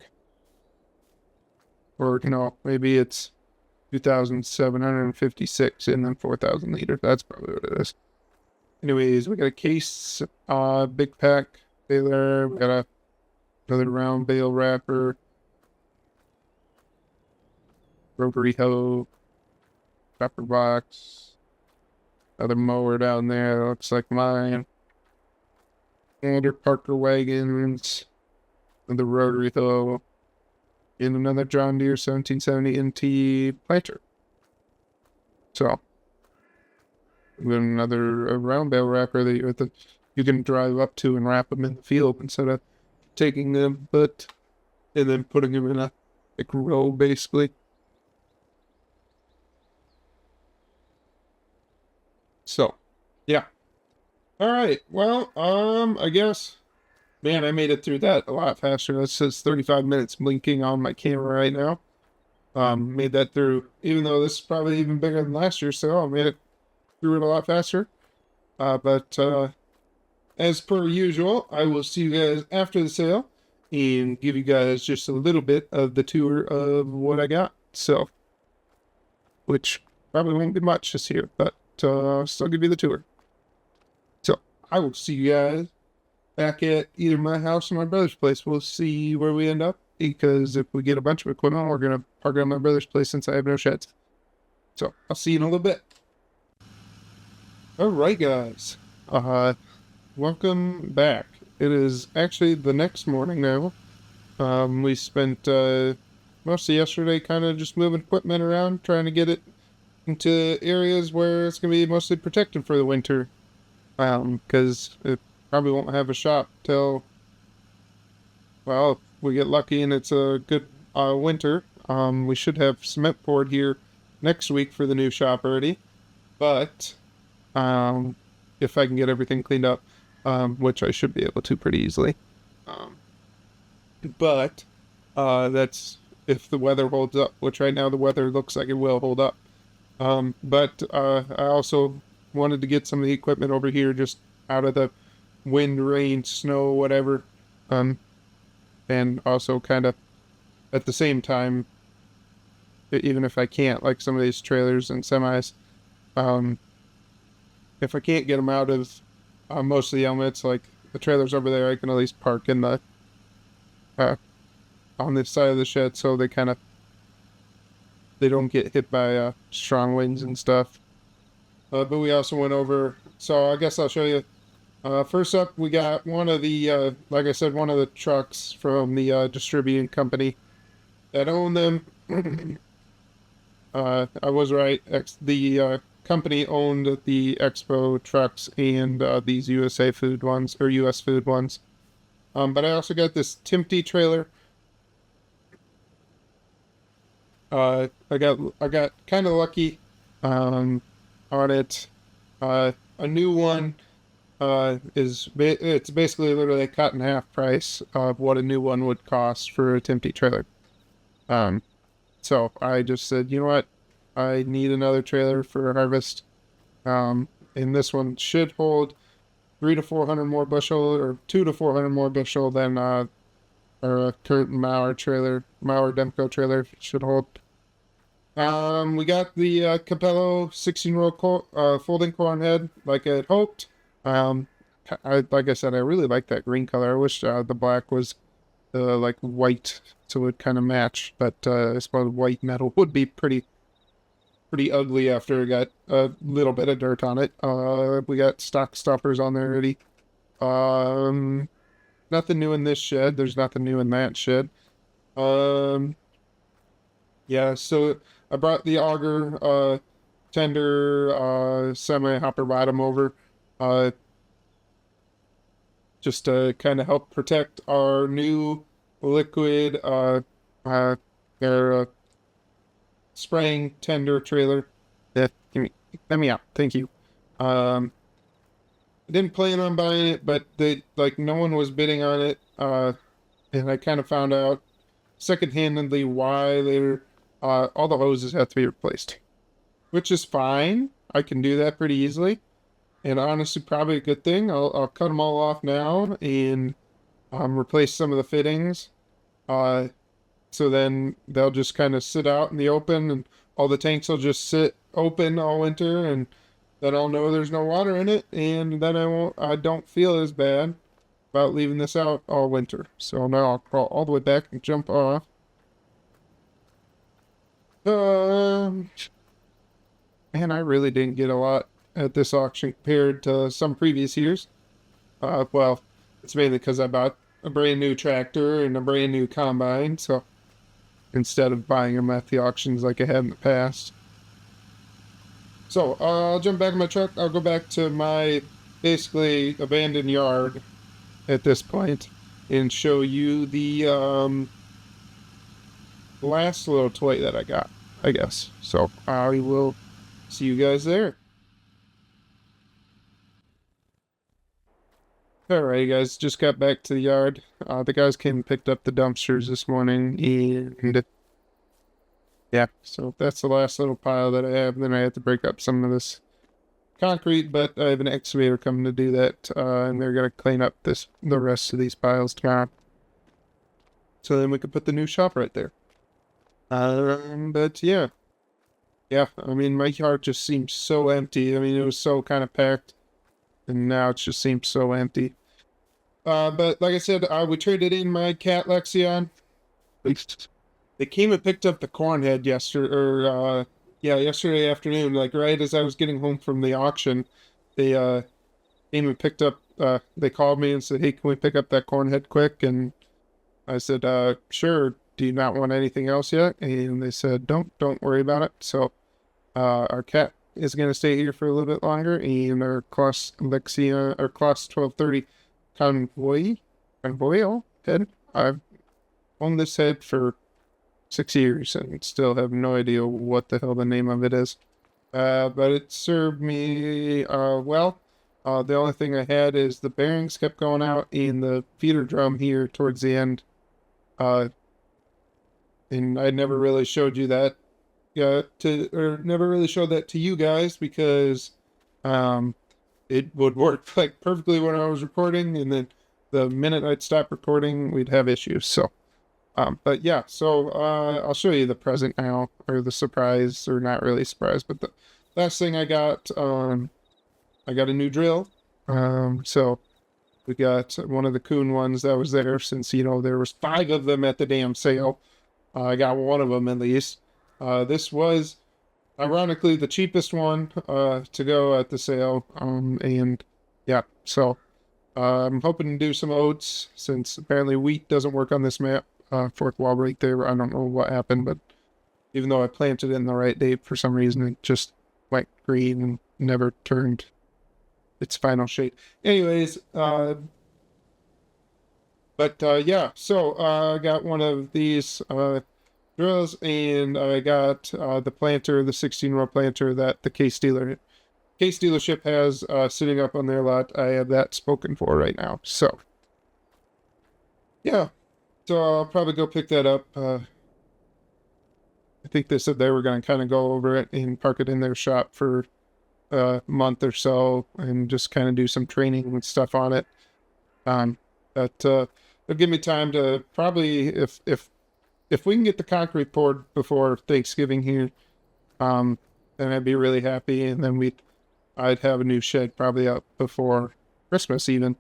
Or, maybe it's 2,756 and then 4,000 liter. That's probably what it is. Anyways, we got a case, big pack baler. We got another round bale wrapper. Rotary hoe. Wrapper box. Another mower down there. That looks like mine. Another Parker wagons. Another rotary hoe. In another John Deere 1770 NT planter. So, we got another round bale wrapper that you can drive up to and wrap them in the field instead of taking them, and then putting them in a row, basically. So, yeah. All right. Well, I guess. Man, I made it through that a lot faster. That says 35 minutes blinking on my camera right now. Made that through, even though this is probably even bigger than last year, so I made it through it a lot faster. But as per usual, I will see you guys after the sale and give you guys just a little bit of the tour of what I got. So, which probably won't be much this year, but I'll still give you the tour. So, I will see you guys back at either my house or my brother's place. We'll see where we end up, because if we get a bunch of equipment, we're going to park it at my brother's place since I have no sheds. So, I'll see you in a little bit. Alright, guys. Welcome back. It is actually the next morning now. We spent most of yesterday kind of just moving equipment around, trying to get it into areas where it's going to be mostly protected for the winter. Because it probably won't have a shop till, well, if we get lucky and it's a good winter. We should have cement poured here next week for the new shop already. But if I can get everything cleaned up, which I should be able to pretty easily. But that's if the weather holds up, which right now the weather looks like it will hold up. But I also wanted to get some of the equipment over here just out of the wind, rain, snow, whatever. And also kind of at the same time, even if I can't, like some of these trailers and semis, if I can't get them out of most of the elements, like the trailers over there, I can at least park in the on this side of the shed, so they don't get hit by strong winds and stuff. But we also went over, so I guess I'll show you. First up, we got one of the, like I said, one of the trucks from the distributing company that owned them. I was right. The company owned the Expo trucks and these USA food ones, or US food ones. But I also got this Timpty trailer. I got kind of lucky um, on it. A new one it's basically literally a cut in half price of what a new one would cost for a Timty trailer. Um, so I just said, you know what, I need another trailer for harvest. Um, and this one should hold 300 to 400 more bushel, or 200 to 400 more bushel than our current Mauer Demco trailer should hold. We got the Capello 16-row folding corn head like I had hoped. Um, like I said, I really like that green color. I wish the black was like white, so it would kind of match. But I suppose white metal would be pretty ugly after it got a little bit of dirt on it. We got stock stuffers on there already. Um, Nothing new in this shed. There's nothing new in that shed. Um, yeah, so I brought the auger tender semi hopper bottom over uh just to kind of help protect our new liquid uh their spraying tender trailer. Yeah, let me out. Thank you. Um I didn't plan on buying it, but no one was bidding on it. And I kind of found out secondhandedly why they're all the hoses have to be replaced, which is fine. I can do that pretty easily, and honestly, probably a good thing. I'll cut them all off now and replace some of the fittings. Uh, so then they'll just kind of sit out in the open, and all the tanks will just sit open all winter, and then I'll know there's no water in it, and then I don't feel as bad about leaving this out all winter. So now I'll crawl all the way back and jump off. Um, Man, I really didn't get a lot at this auction compared to some previous years. Well, it's mainly because I bought a brand new tractor and a brand new combine, so instead of buying them at the auctions like I had in the past. So I'll jump back in my truck. I'll go back to my basically abandoned yard at this point and show you the last little toy that I got, I guess. So I will see you guys there. Alright, guys, just got back to the yard. The guys came and picked up the dumpsters this morning, and yeah, so that's the last little pile that I have. Then I have to break up some of this concrete, but I have an excavator coming to do that, and they're gonna clean up the rest of these piles tomorrow. So then we can put the new shop right there. But yeah. I mean, my yard just seems so empty. I mean, it was so kind of packed, and now it just seems so empty. But like I said, we traded in my cat Lexion. They came and picked up the corn head yesterday afternoon. Like right as I was getting home from the auction, they came and picked up. They called me and said, "Hey, can we pick up that corn head quick?" And I said, "Sure. Do you not want anything else yet?" And they said, "Don't worry about it." So, our cat is going to stay here for a little bit longer, and our Class Lexia or Class 1230 convoy head. I've owned this head for 6 years and still have no idea what the hell the name of it is. But it served me well. The only thing I had is the bearings kept going out in the feeder drum here towards the end. Uh, and I never really showed you that never really showed that to you guys because um, it would work like perfectly when I was recording, and then the minute I'd stop recording, we'd have issues. So but yeah, so I'll show you the present now, or the surprise, or not really surprise, but the last thing I got a new drill. So we got one of the Coon ones that was there since, there was 5 of them at the damn sale. I got one of them at least. This was ironically the cheapest one to go at the sale. And yeah, so I'm hoping to do some oats since apparently wheat doesn't work on this map. Fourth wall right there. I don't know what happened, but even though I planted it in the right date, for some reason it just went green and never turned its final shape. Anyways, but yeah, so I got one of these drills, and I got the planter, the 16-row planter that the case dealership has sitting up on their lot. I have that spoken for right now. So yeah, so I'll probably go pick that up. I think they said they were going to kind of go over it and park it in their shop for a month or so and just kind of do some training and stuff on it. But it'll give me time to probably, if we can get the concrete poured before Thanksgiving here, then I'd be really happy, and then I'd have a new shed probably up before Christmas even.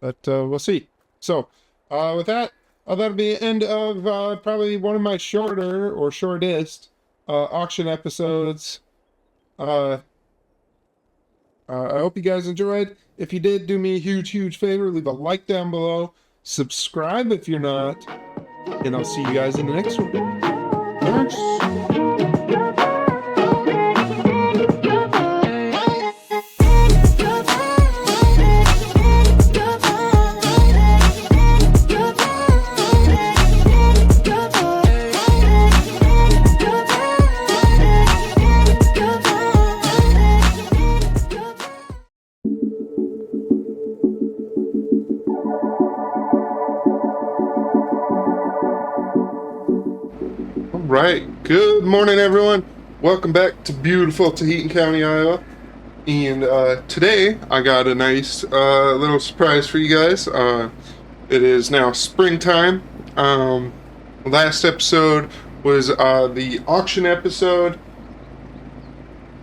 But we'll see. So with that, that'll be the end of probably one of my shortest auction episodes. I hope you guys enjoyed. If you did, do me a huge favor. Leave a like down below. Subscribe if you're not. And I'll see you guys in the next one. Thanks. Right. Good morning, everyone. Welcome back to beautiful Taheton County, Iowa. And today I got a nice little surprise for you guys. It is now springtime. Last episode was the auction episode,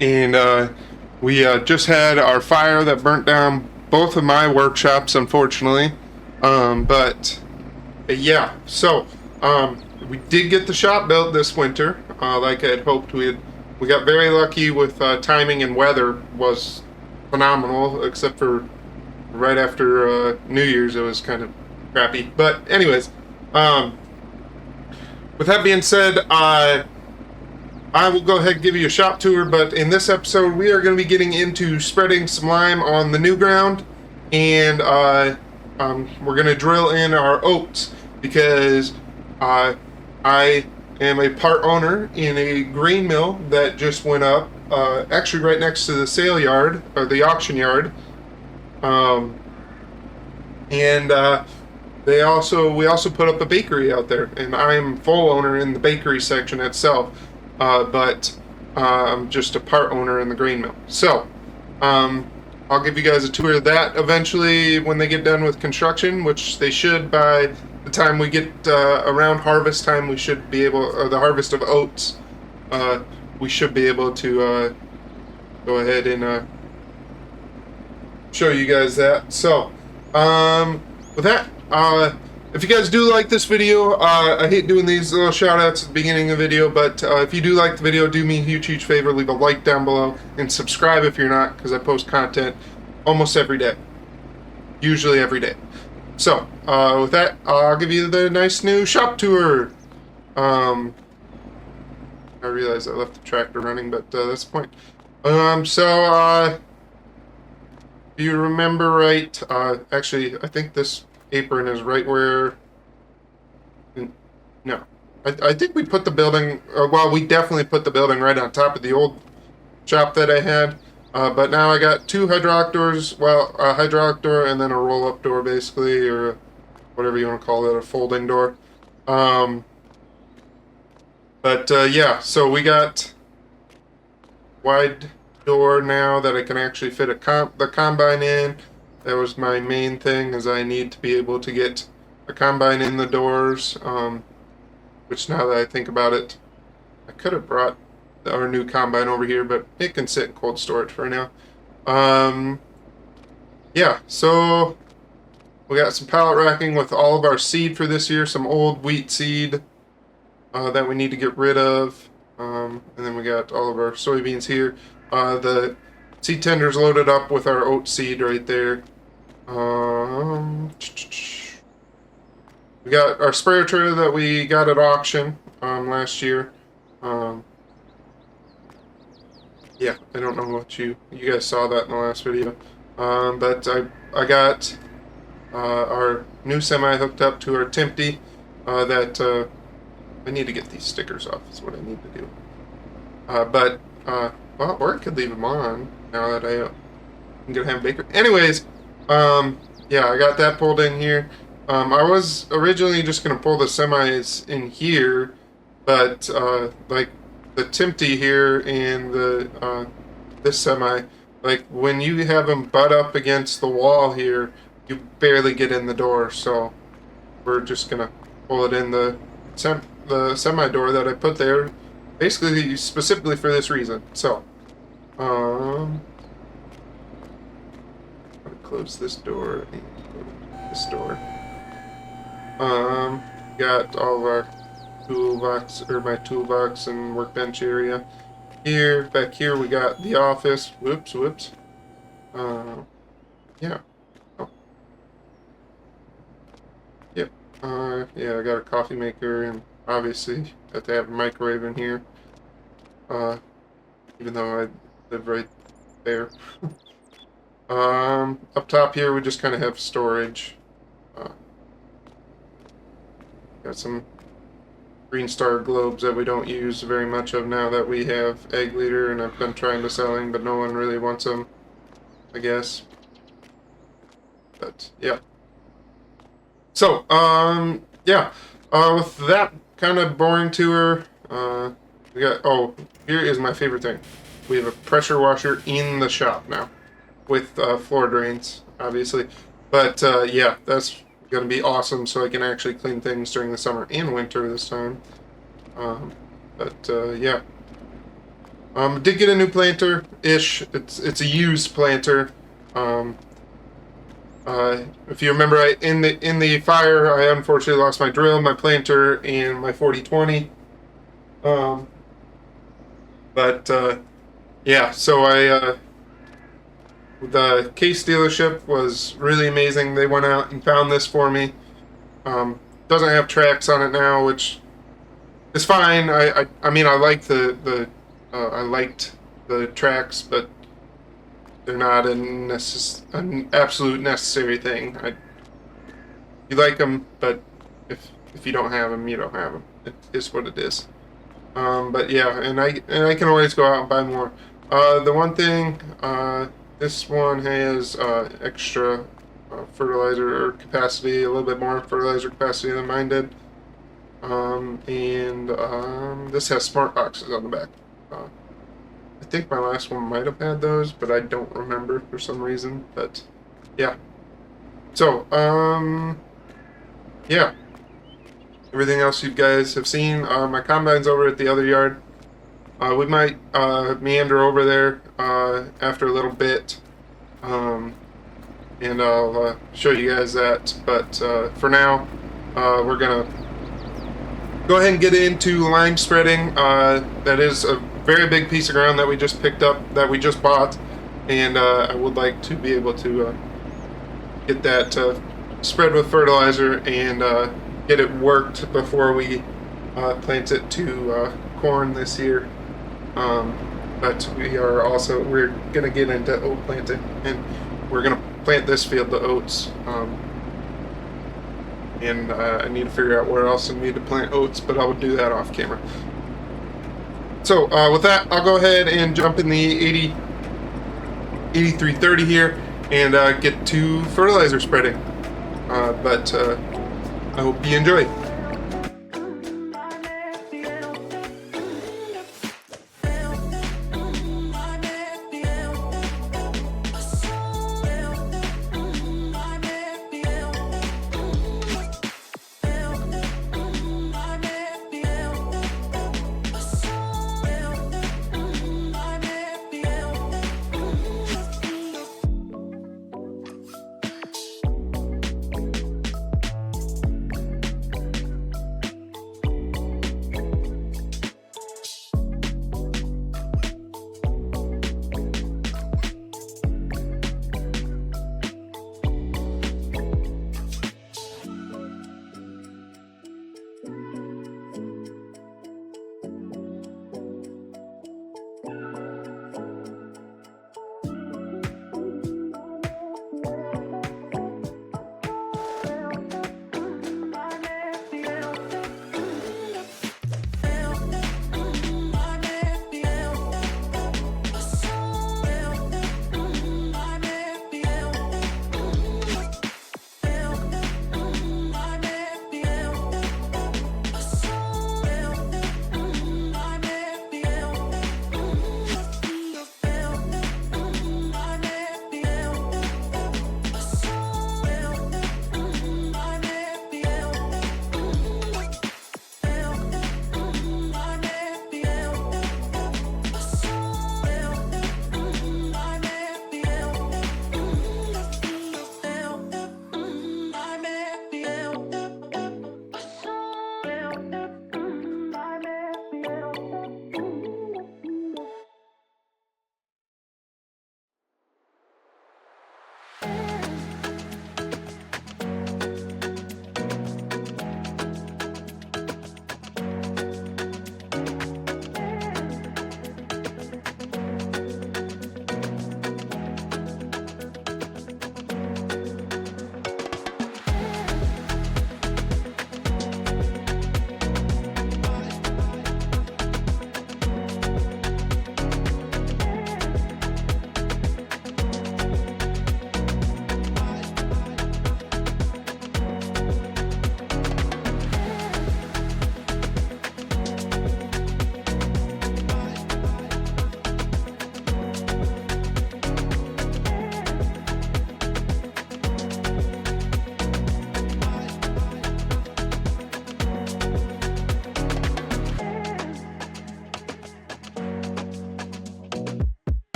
and we just had our fire that burnt down both of my workshops, unfortunately. But yeah, so we did get the shop built this winter, like I had hoped. We got very lucky with timing, and weather was phenomenal, except for right after New Year's it was kind of crappy. But anyways, with that being said, I will go ahead and give you a shop tour, but in this episode we are going to be getting into spreading some lime on the new ground, and we're going to drill in our oats, because I am a part owner in a grain mill that just went up, actually right next to the sale yard, or the auction yard. And we also put up a bakery out there, and I'm full owner in the bakery section itself, but I'm just a part owner in the grain mill. So I'll give you guys a tour of that eventually when they get done with construction, which they should by the time we get around harvest time. We should be able, or the harvest of oats, we should be able to go ahead and show you guys that. So with that, if you guys do like this video, I hate doing these little shout outs at the beginning of the video, but if you do like the video, do me a huge favor, leave a like down below and subscribe if you're not, because I post content almost every day, usually every day. So with that, I'll give you the nice new shop tour. I realized I left the tractor running, but that's the point. So if you remember right, actually I think this apron is right where, no, I think we put the building, well, we definitely put the building right on top of the old shop that I had, but now I got two hydraulic doors, well, a hydraulic door and then a roll-up door, basically, or whatever you want to call it, a folding door. Yeah, so we got wide door now that I can actually fit the combine in. That was my main thing, is I need to be able to get a combine in the doors, which now that I think about it, I could have brought our new combine over here, but it can sit in cold storage for now. Yeah, so we got some pallet racking with all of our seed for this year, some old wheat seed that we need to get rid of, and then we got all of our soybeans here. The seed tender's loaded up with our oat seed right there. We got our sprayer trailer that we got at auction last year. Yeah, I don't know what you guys saw that in the last video, but I got our new semi hooked up to our Timpty that I need to get these stickers off is what I need to do. Well, or I could leave them on now that I'm gonna have bacon. Anyways, yeah, I got that pulled in here. I was originally just gonna pull the semis in here, but like the Timpty here and the this semi, like when you have them butt up against the wall here, you barely get in the door. So we're just gonna pull it in the semi door that I put there, basically specifically for this reason. So, close this door and this door. Got all of our toolbox, or my toolbox and workbench area. Here, back here, we got the office. Whoops. Yeah. Oh. Yep. Yeah, I got a coffee maker, and obviously have to have a microwave in here. Even though I live right there. Up top here, we just kind of have storage. Got some Green Star globes that we don't use very much of now that we have Egg Leader, and I've been trying to sell them, but no one really wants them, I guess. But, yeah. So, yeah. With that kind of boring tour, we got, oh, here is my favorite thing. We have a pressure washer in the shop now, with floor drains, obviously. But yeah, that's going to be awesome, so I can actually clean things during the summer and winter this time. Yeah. Did get a new planter-ish. It's a used planter. If you remember, in the fire, I unfortunately lost my drill, my planter, and my 4020. Yeah, so the Case dealership was really amazing. They went out and found this for me. Doesn't have tracks on it now, which is fine. I mean, I like I liked the tracks, but they're not an absolute necessary thing. You like them, but if you don't have them, you don't have them. It is what it is. But yeah, and I can always go out and buy more. The one thing, this one has extra fertilizer capacity, a little bit more fertilizer capacity than mine did. This has smart boxes on the back. I think my last one might have had those, but I don't remember for some reason. But yeah. So, yeah. Everything else you guys have seen. My combine's over at the other yard. We might meander over there after a little bit, and I'll show you guys that. But for now, we're gonna go ahead and get into lime spreading. That is a very big piece of ground that we just picked up, that we just bought, and I would like to be able to get that spread with fertilizer and get it worked before we plant it to corn this year. But we're gonna get into oat planting, and we're gonna plant this field to oats. And I need to figure out where else I need to plant oats, but I will do that off camera. So with that, I'll go ahead and jump in the 8330 here and get to fertilizer spreading. But I hope you enjoy.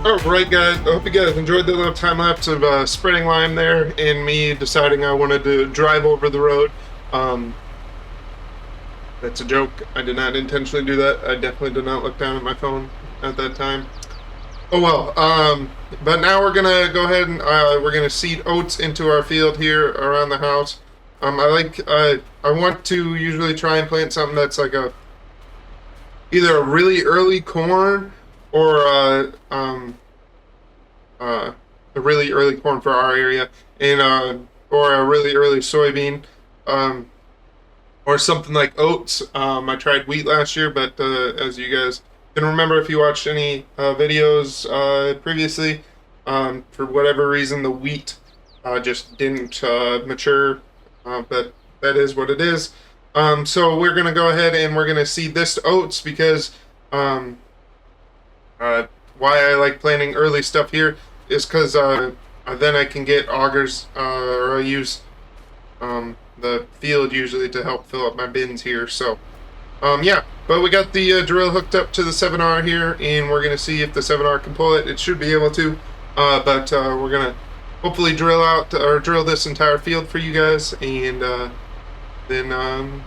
All right, guys. I hope you guys enjoyed the little time lapse of spreading lime there and me deciding I wanted to drive over the road. Um, that's a joke. I did not intentionally do that. I definitely did not look down at my phone at that time. Oh well. But now we're gonna go ahead and we're gonna seed oats into our field here around the house. I want to usually try and plant something that's like either a really early corn or a really early corn for our area, and or a really early soybean, um, or something like oats. I tried wheat last year, but as you guys can remember, if you watched any videos previously, for whatever reason, the wheat just didn't mature. But that is what it is. So we're gonna go ahead and we're gonna seed this to oats because um, why I like planting early stuff here is because then I can get augers or I use the field usually to help fill up my bins here. So yeah, but we got the drill hooked up to the 7R here, and we're gonna see if the 7R can pull it. It should be able to, but we're gonna hopefully drill out or drill this entire field for you guys, and then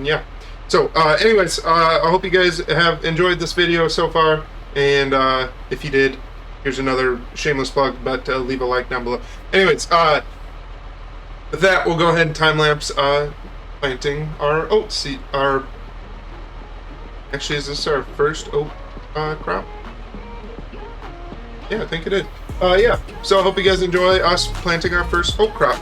yeah. So anyways, I hope you guys have enjoyed this video so far, and if you did, here's another shameless plug, but leave a like down below. Anyways, with that, we'll go ahead and time lapse planting our oat seed. Actually, is this our first oat crop? Yeah, I think it is. Yeah, so I hope you guys enjoy us planting our first oat crop.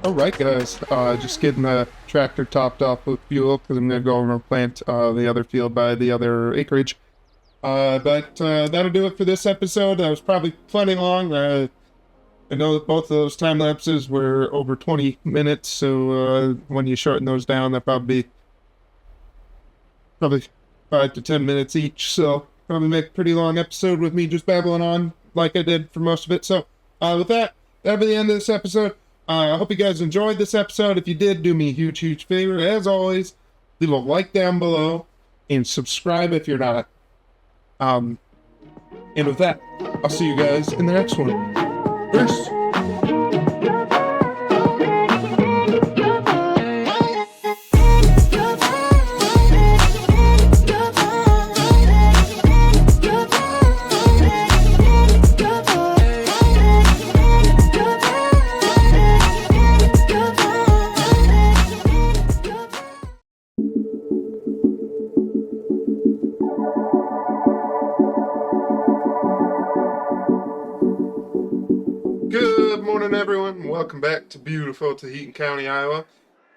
All right, guys. Just getting the tractor topped off with fuel because I'm gonna go over and plant the other field by the other acreage. But that'll do it for this episode. That was probably plenty long. I know that both of those time lapses were over 20 minutes, so when you shorten those down, that probably 5 to 10 minutes each. So probably make a pretty long episode with me just babbling on like I did for most of it. So with that, that'll be the end of this episode. I hope you guys enjoyed this episode. If you did, do me a huge, huge favor. As always, leave a like down below and subscribe if you're not. And with that, I'll see you guys in the next one. Peace. Good morning, everyone. Welcome back to beautiful Taheton County, Iowa.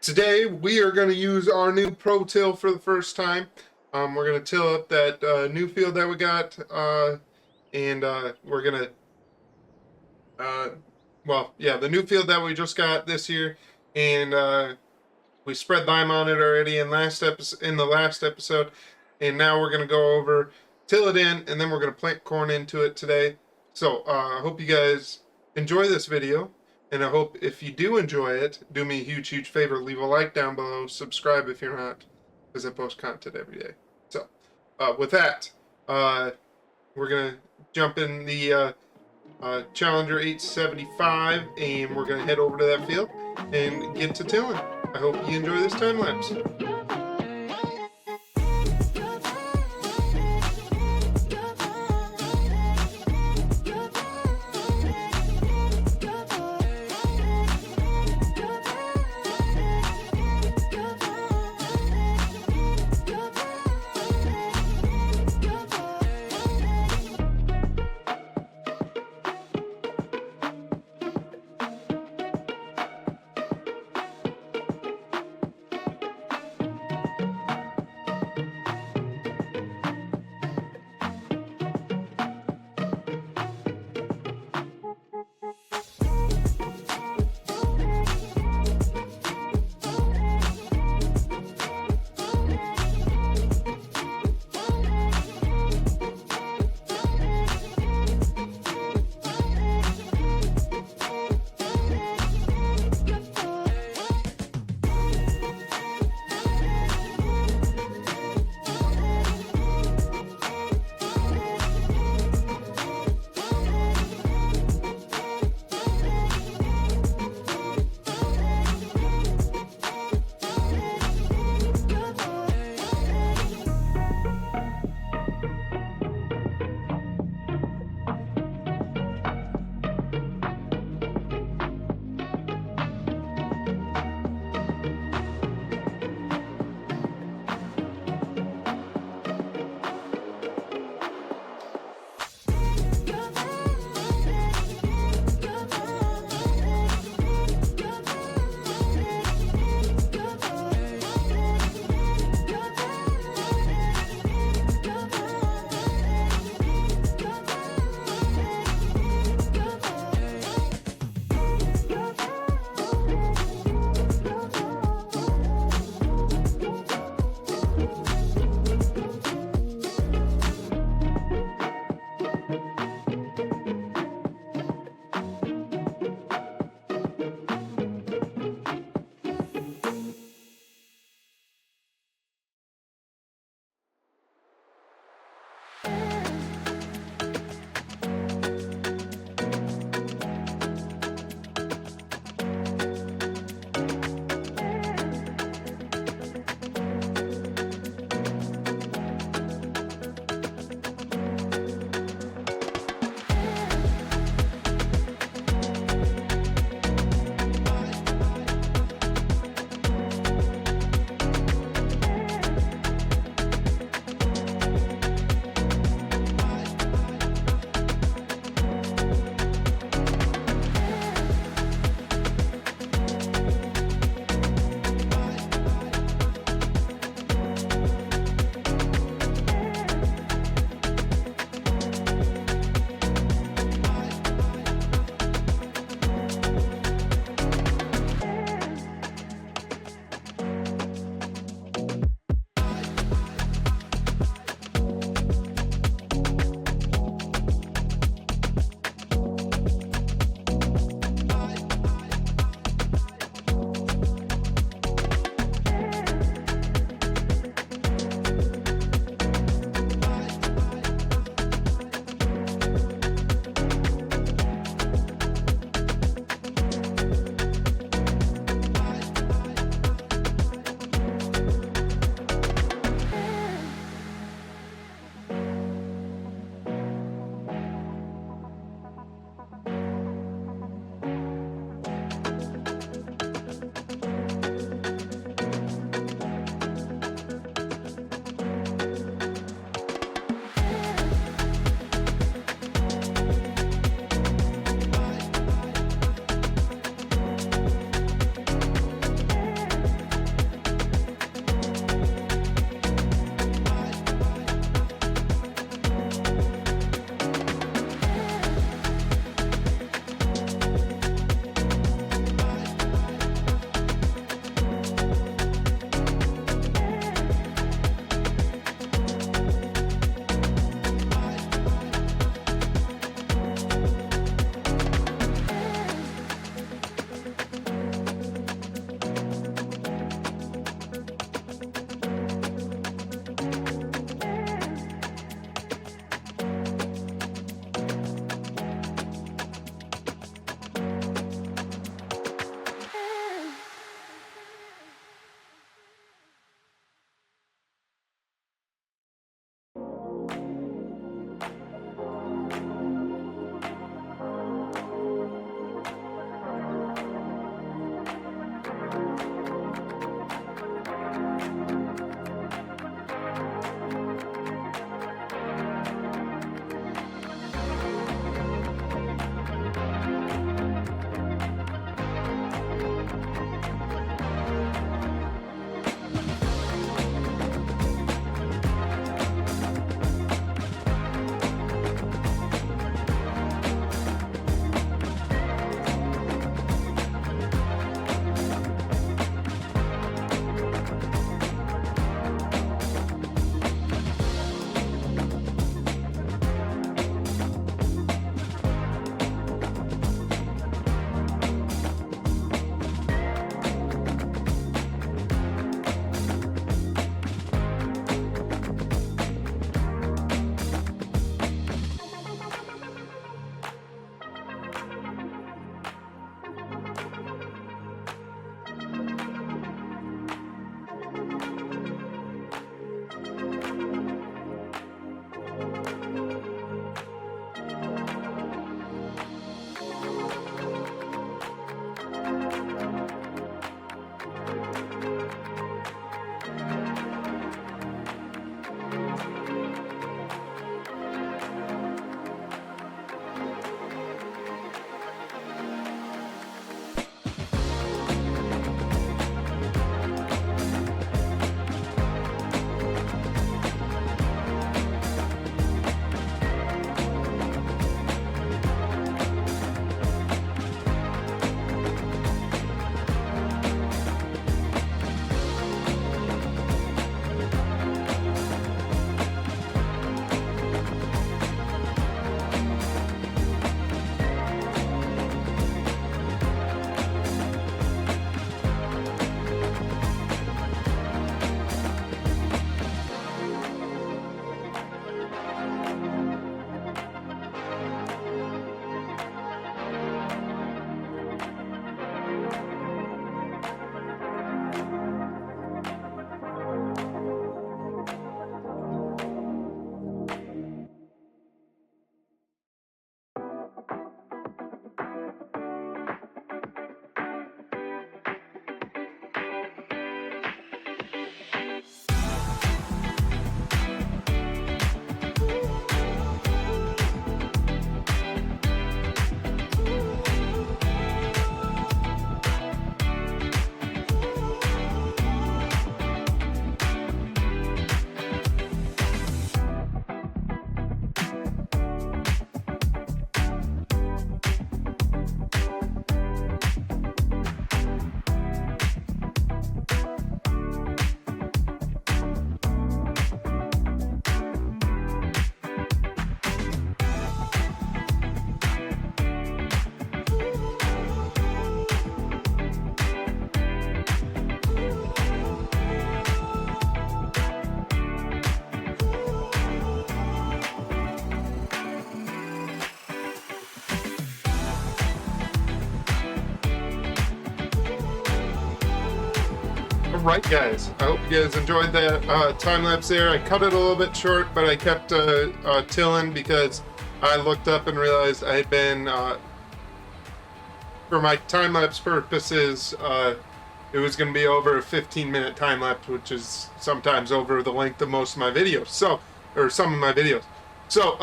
Today, we are going to use our new Pro Till for the first time. We're going to till up that new field that we got, and we're going to, the new field that we just got this year, and we spread lime on it already in the last episode, and now we're going to go over, till it in, and then we're going to plant corn into it today. So, I hope you guys enjoy this video, and I hope if you do enjoy it, do me a huge, huge favor, leave a like down below, subscribe if you're not, because I post content every day. So, with that, we're going to jump in the Challenger 875, and we're going to head over to that field and get to tilling. I hope you enjoy this time lapse. Alright guys, I hope you guys enjoyed that time lapse there. I cut it a little bit short, but I kept tilling because I looked up and realized I had been, for my time lapse purposes, it was going to be over a 15-minute time lapse, which is sometimes over the length of most of my videos. So, or some of my videos. So,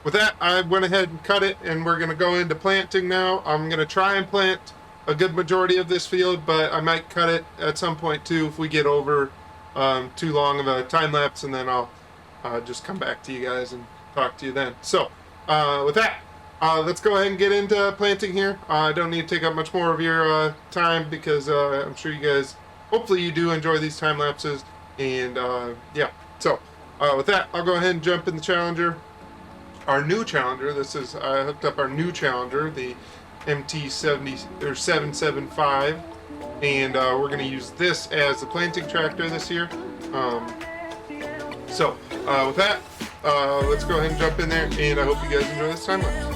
with that, I went ahead and cut it, and we're going to go into planting now. I'm going to try and plant a good majority of this field, but I might cut it at some point too if we get over too long of a time lapse, and then I'll just come back to you guys and talk to you then. So, with that, let's go ahead and get into planting here. I don't need to take up much more of your time because I'm sure you guys, hopefully you do enjoy these time lapses. And yeah, so with that, I'll go ahead and jump in the Challenger. Our new Challenger, this is, I hooked up our new Challenger, the MT70 or 775, and we're going to use this as the planting tractor this year. So with that, let's go ahead and jump in there, and I hope you guys enjoy this time lapse.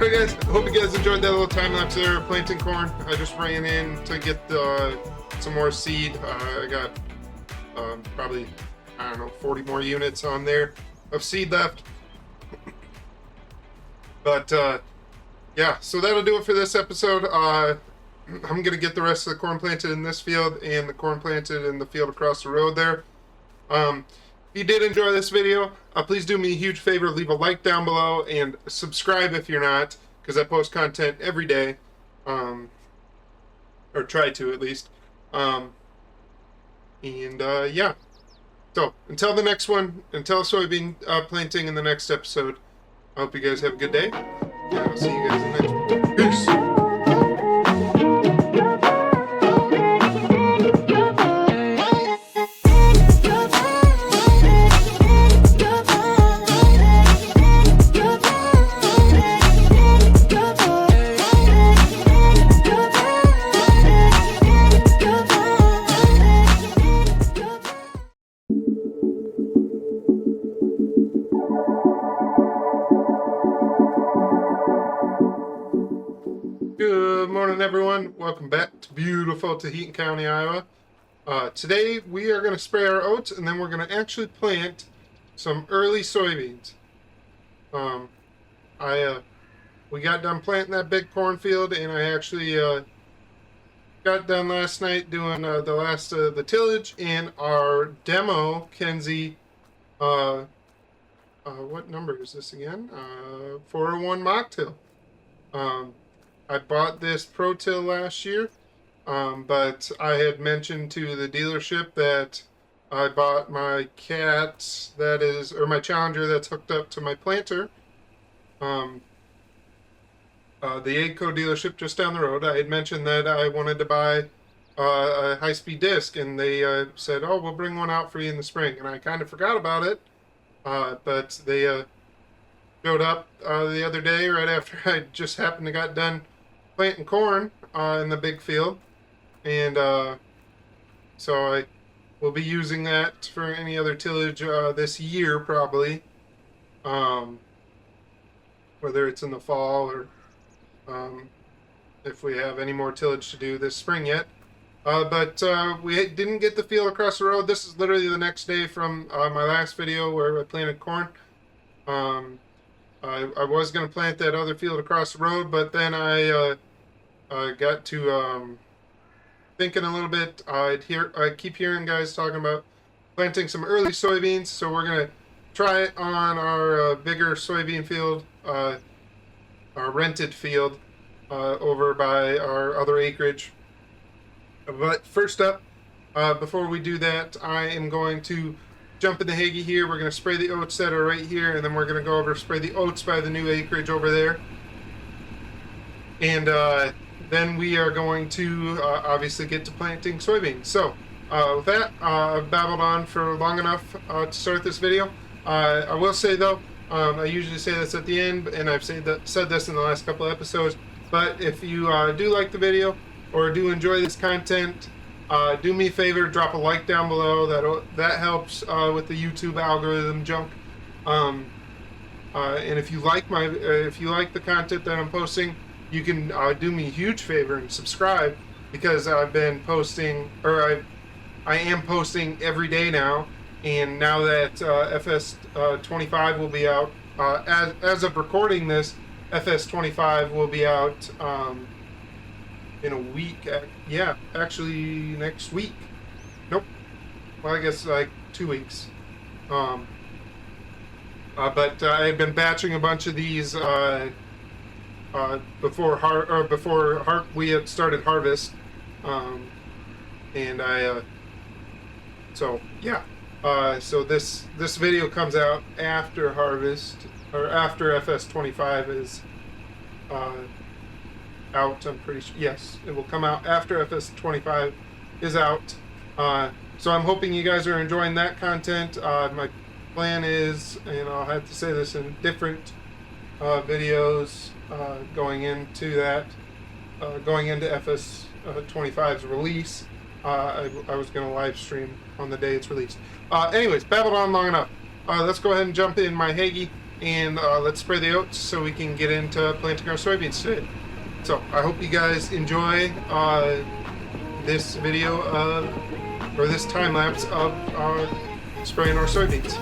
Alright guys, I hope you guys enjoyed that little time lapse there planting corn. I just ran in to get some more seed. I got probably, I don't know, 40 more units on there of seed left. But yeah, so that'll do it for this episode. I'm gonna get the rest of the corn planted in this field and the corn planted in the field across the road there. If you did enjoy this video, please do me a huge favor, leave a like down below and subscribe if you're not, because I post content every day, or try to at least. Yeah, so until the next one, until soybean planting in the next episode, I hope you guys have a good day, and I'll see you guys in the next one. Peace! Good morning, everyone. Welcome back to beautiful Taheton County, Iowa. Today we are going to spray our oats, and then we're going to actually plant some early soybeans. We got done planting that big cornfield, and I actually got done last night doing the last of the tillage in our demo Kenzie. What number is this again? 401 mock till. I bought this Pro Till last year, but I had mentioned to the dealership that I bought my cat my Challenger that's hooked up to my planter. The Agco dealership just down the road, I had mentioned that I wanted to buy a high-speed disc, and they said, oh, we'll bring one out for you in the spring. And I kind of forgot about it, but they showed up the other day right after I just happened to got done planting corn in the big field, and so I will be using that for any other tillage this year probably, whether it's in the fall or if we have any more tillage to do this spring yet. But we didn't get the field across the road. This is literally the next day from my last video where I planted corn. I was going to plant that other field across the road, but then I got to thinking a little bit. I keep hearing guys talking about planting some early soybeans, so we're going to try it on our bigger soybean field, our rented field over by our other acreage. But first up, before we do that, I am going to jump in the Hagee here. We're going to spray the oats that are right here, and then we're going to go over spray the oats by the new acreage over there. And then we are going to obviously get to planting soybeans. So with that, I've babbled on for long enough to start this video. I will say though, I usually say this at the end, and I've said this in the last couple of episodes, but if you do like the video or do enjoy this content, do me a favor, drop a like down below. That helps with the YouTube algorithm junk. And if you like the content that I'm posting, you can do me a huge favor and subscribe, because I've been posting, or I am posting every day now. And now that FS 25 will be out, as of recording this, FS 25 will be out in a week. Yeah, actually next week. Nope. Well, I guess like 2 weeks. But I had been batching a bunch of these before we had started harvest, and so yeah. So this video comes out after harvest, or after FS 25 is out. I'm pretty sure. Yes, it will come out after FS 25 is out. So I'm hoping you guys are enjoying that content. My plan is, and I'll have to say this in different videos going into FS 25's release. I was going to live stream on the day it's released. Anyways, babbled on long enough. Let's go ahead and jump in my Hagee and let's spray the oats so we can get into planting our soybeans today. So I hope you guys enjoy this video or this time lapse of spraying our soybeans.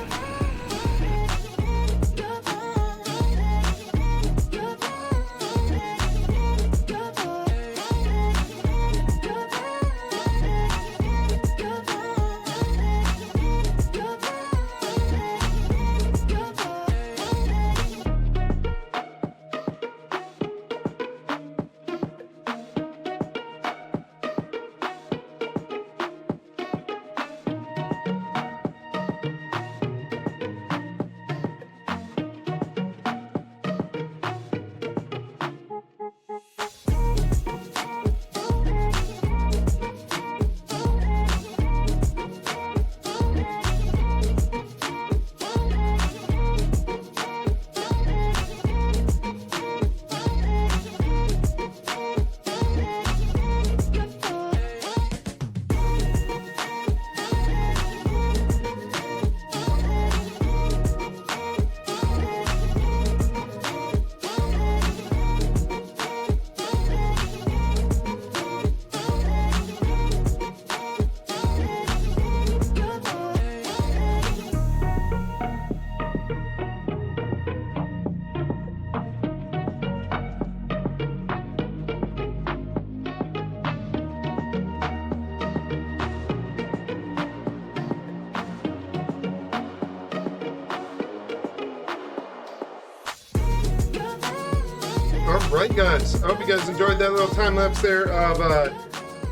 Alright guys, I hope you guys enjoyed that little time lapse there of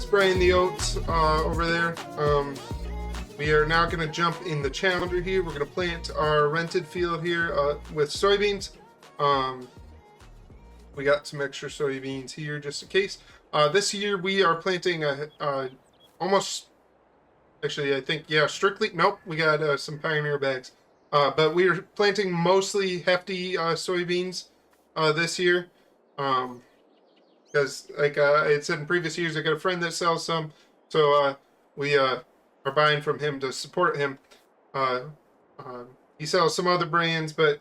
spraying the oats over there. We are now going to jump in the challenger here. We're going to plant our rented field here with soybeans. We got some extra soybeans here just in case. This year we are planting almost, actually I think, yeah, strictly, nope, we got some Pioneer bags. But we are planting mostly hefty soybeans this year. Because like I had said in previous years, I got a friend that sells some, so we are buying from him to support him. He sells some other brands, but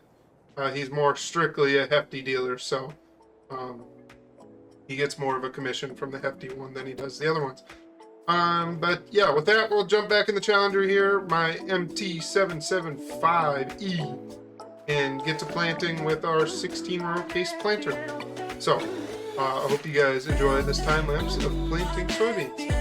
he's more strictly a hefty dealer, so he gets more of a commission from the hefty one than he does the other ones. But yeah, with that, we'll jump back in the challenger here, my MT775E, and get to planting with our 16-row case planter. So, I hope you guys enjoy this time lapse of planting soybeans.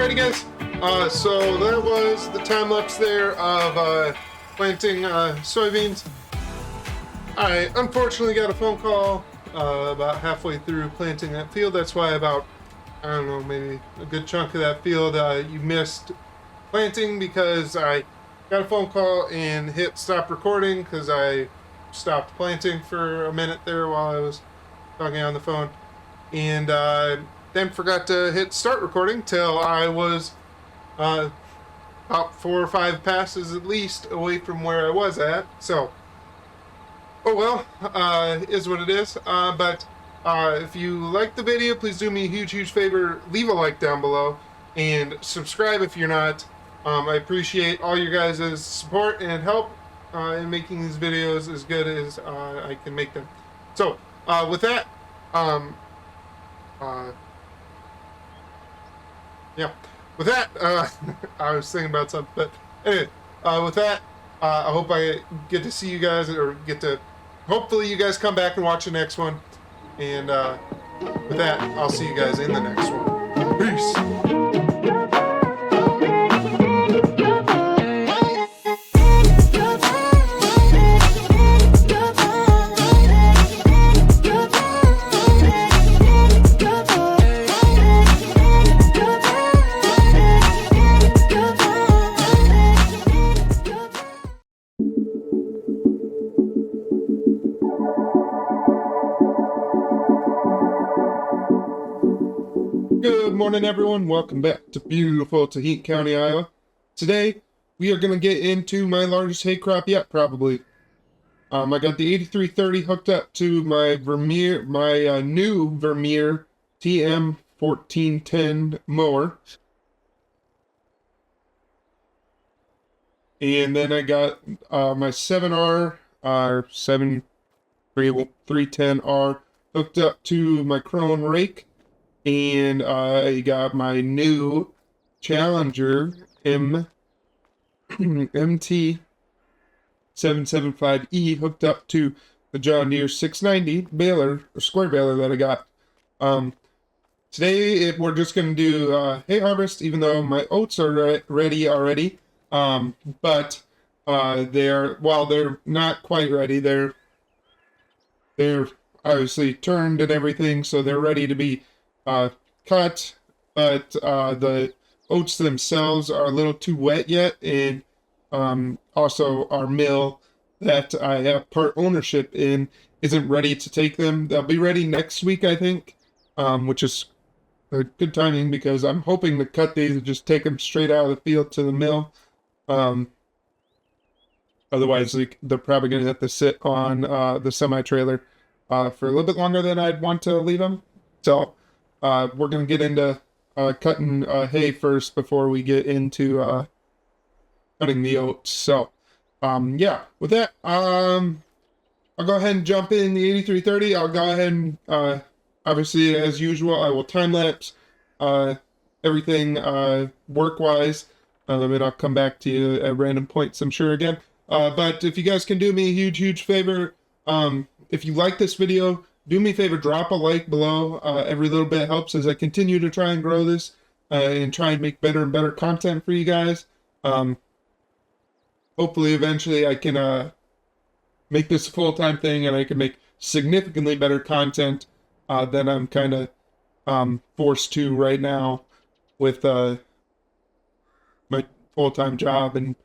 Alrighty guys, so that was the time lapse there of planting soybeans. I unfortunately got a phone call about halfway through planting that field. That's why about, I don't know, maybe a good chunk of that field you missed planting, because I got a phone call and hit stop recording because I stopped planting for a minute there while I was talking on the phone, and then forgot to hit start recording till I was about 4 or 5 passes at least away from where I was at. So, oh well, is what it is. But if you like the video, please do me a huge favor, leave a like down below, and subscribe if you're not. I appreciate all your guys' support and help in making these videos as good as I can make them. So, with that, yeah. With that, I was thinking about something, but anyway, with that, I hope I get to see you guys, or hopefully you guys come back and watch the next one. And with that, I'll see you guys in the next one. Peace. Good morning, everyone. Welcome back to beautiful Taheton County, Iowa. Today, we are going to get into my largest hay crop yet, probably. I got the 8330 hooked up to my new Vermeer TM 1410 mower. And then I got my 7R, 310R hooked up to my Krone rake. And I got my new Challenger MT 775E hooked up to the John Deere 690 baler, or square baler that I got. Today we're just going to do hay harvest, even though my oats are ready already. But while they're not quite ready, they're obviously turned and everything, so they're ready to be cut, but the oats themselves are a little too wet yet, and also our mill that I have part ownership in isn't ready to take them. They'll be ready next week, I think, which is a good timing because I'm hoping to cut these and just take them straight out of the field to the mill. Otherwise, they're probably going to have to sit on the semi-trailer for a little bit longer than I'd want to leave them. So we're going to get into cutting hay first before we get into cutting the oats. So, yeah, with that, I'll go ahead and jump in the 8330. I'll go ahead and, obviously, as usual, I will time-lapse everything work-wise, and I'll come back to you at random points, I'm sure, again. But if you guys can do me a huge favor, if you like this video, do me a favor, drop a like below. Every little bit helps as I continue to try and grow this and try and make better and better content for you guys. Hopefully, eventually, I can make this a full-time thing and I can make significantly better content than I'm kind of forced to right now with my full-time job and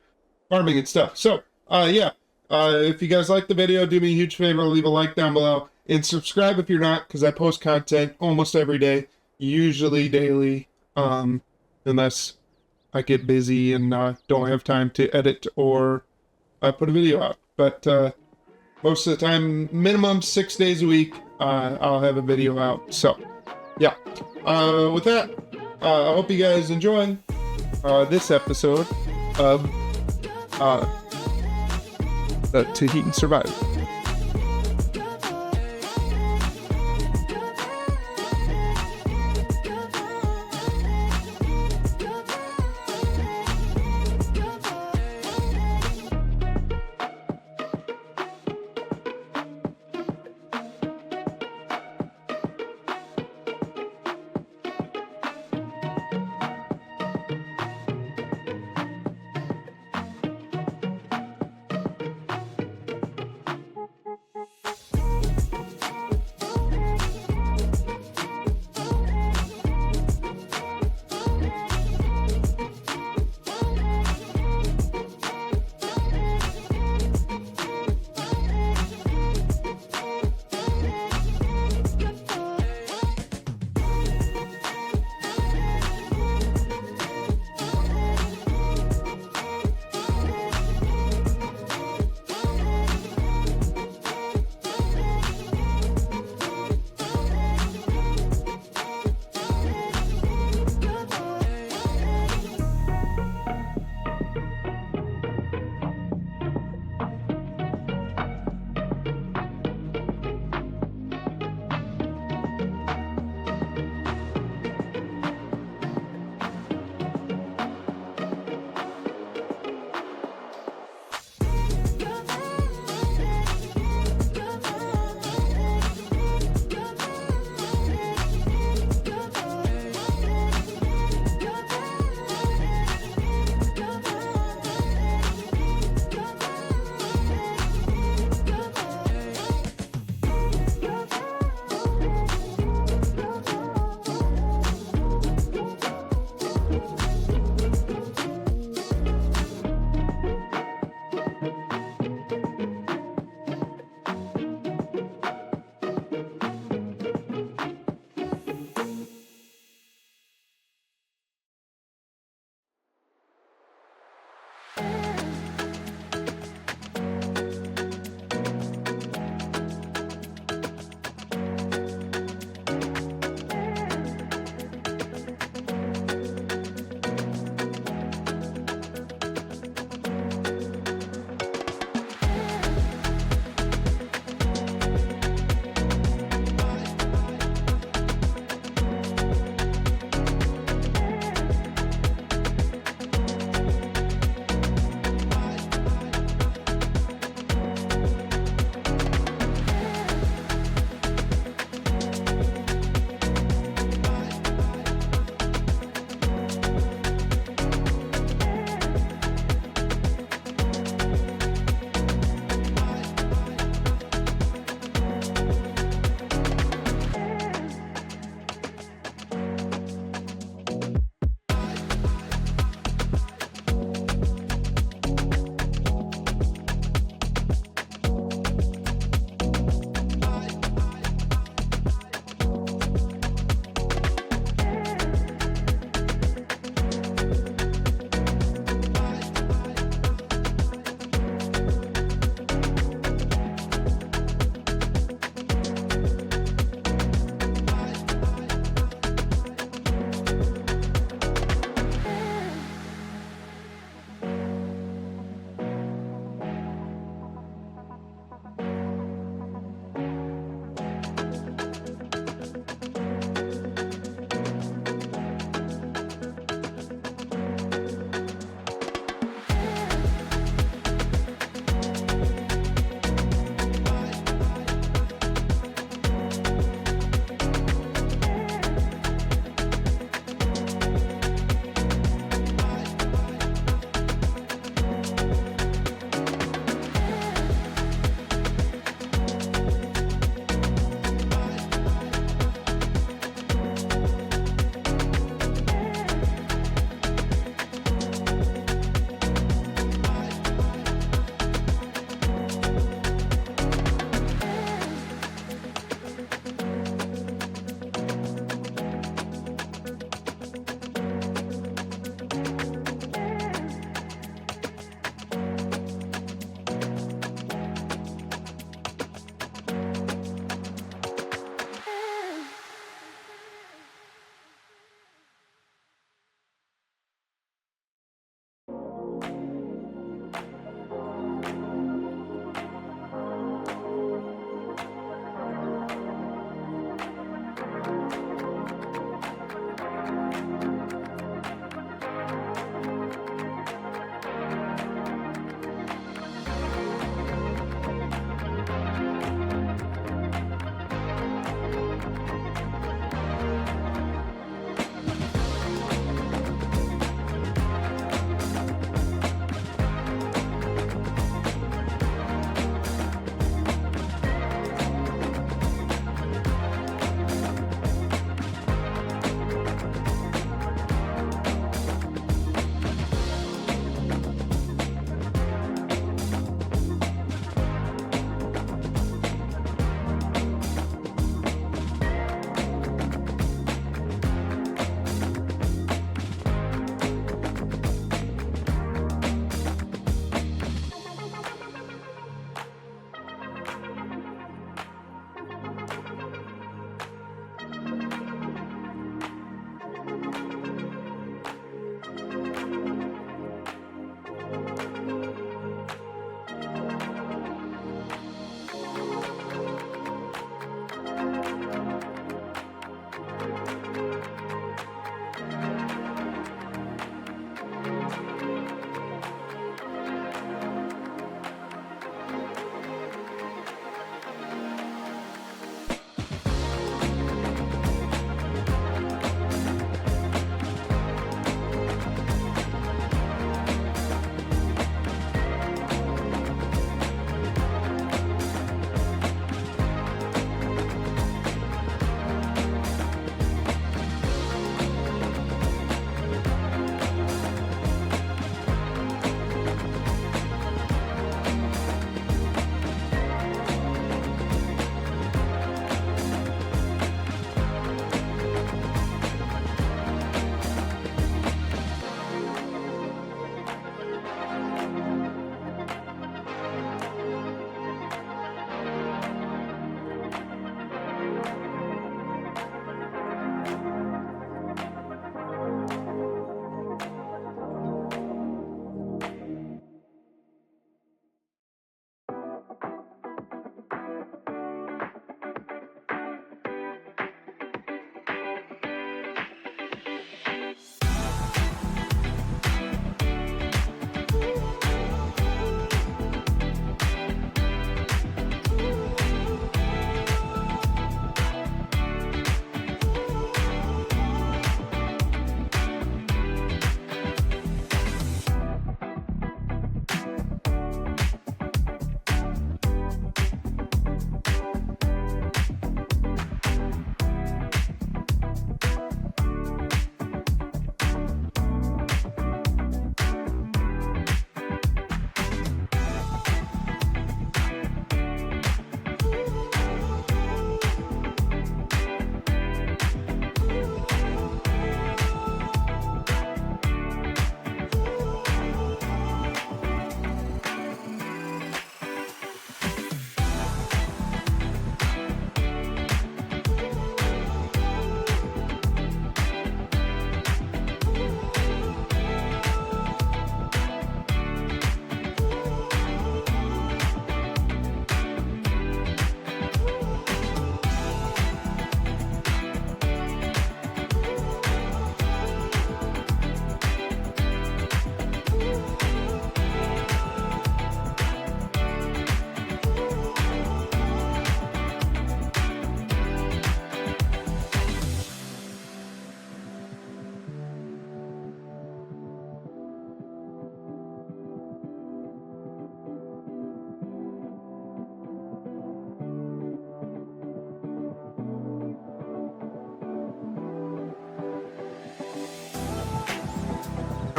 farming and stuff. So, yeah, if you guys like the video, do me a huge favor, leave a like down below. And subscribe if you're not, because I post content almost every day, usually daily, unless I get busy and don't have time to edit or put a video out. But most of the time, minimum 6 days a week, I'll have a video out. So, yeah. With that, I hope you guys enjoy this episode of the Taheton Survivor.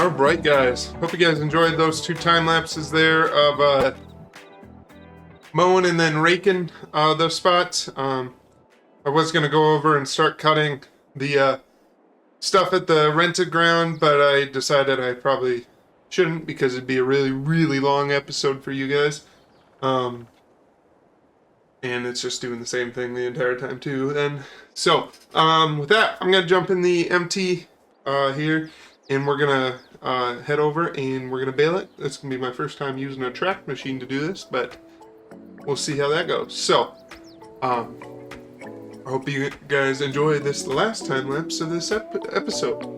All right, guys. Hope you guys enjoyed those 2 time lapses there of mowing and then raking those spots. I was gonna go over and start cutting the stuff at the rented ground, but I decided I probably shouldn't because it'd be a really, really long episode for you guys. And it's just doing the same thing the entire time too. And so, with that, I'm gonna jump in the MT here, and we're gonna head over and we're gonna bale it. It's gonna be my first time using a track machine to do this, but we'll see how that goes. So, I hope you guys enjoy this last time lapse of this episode.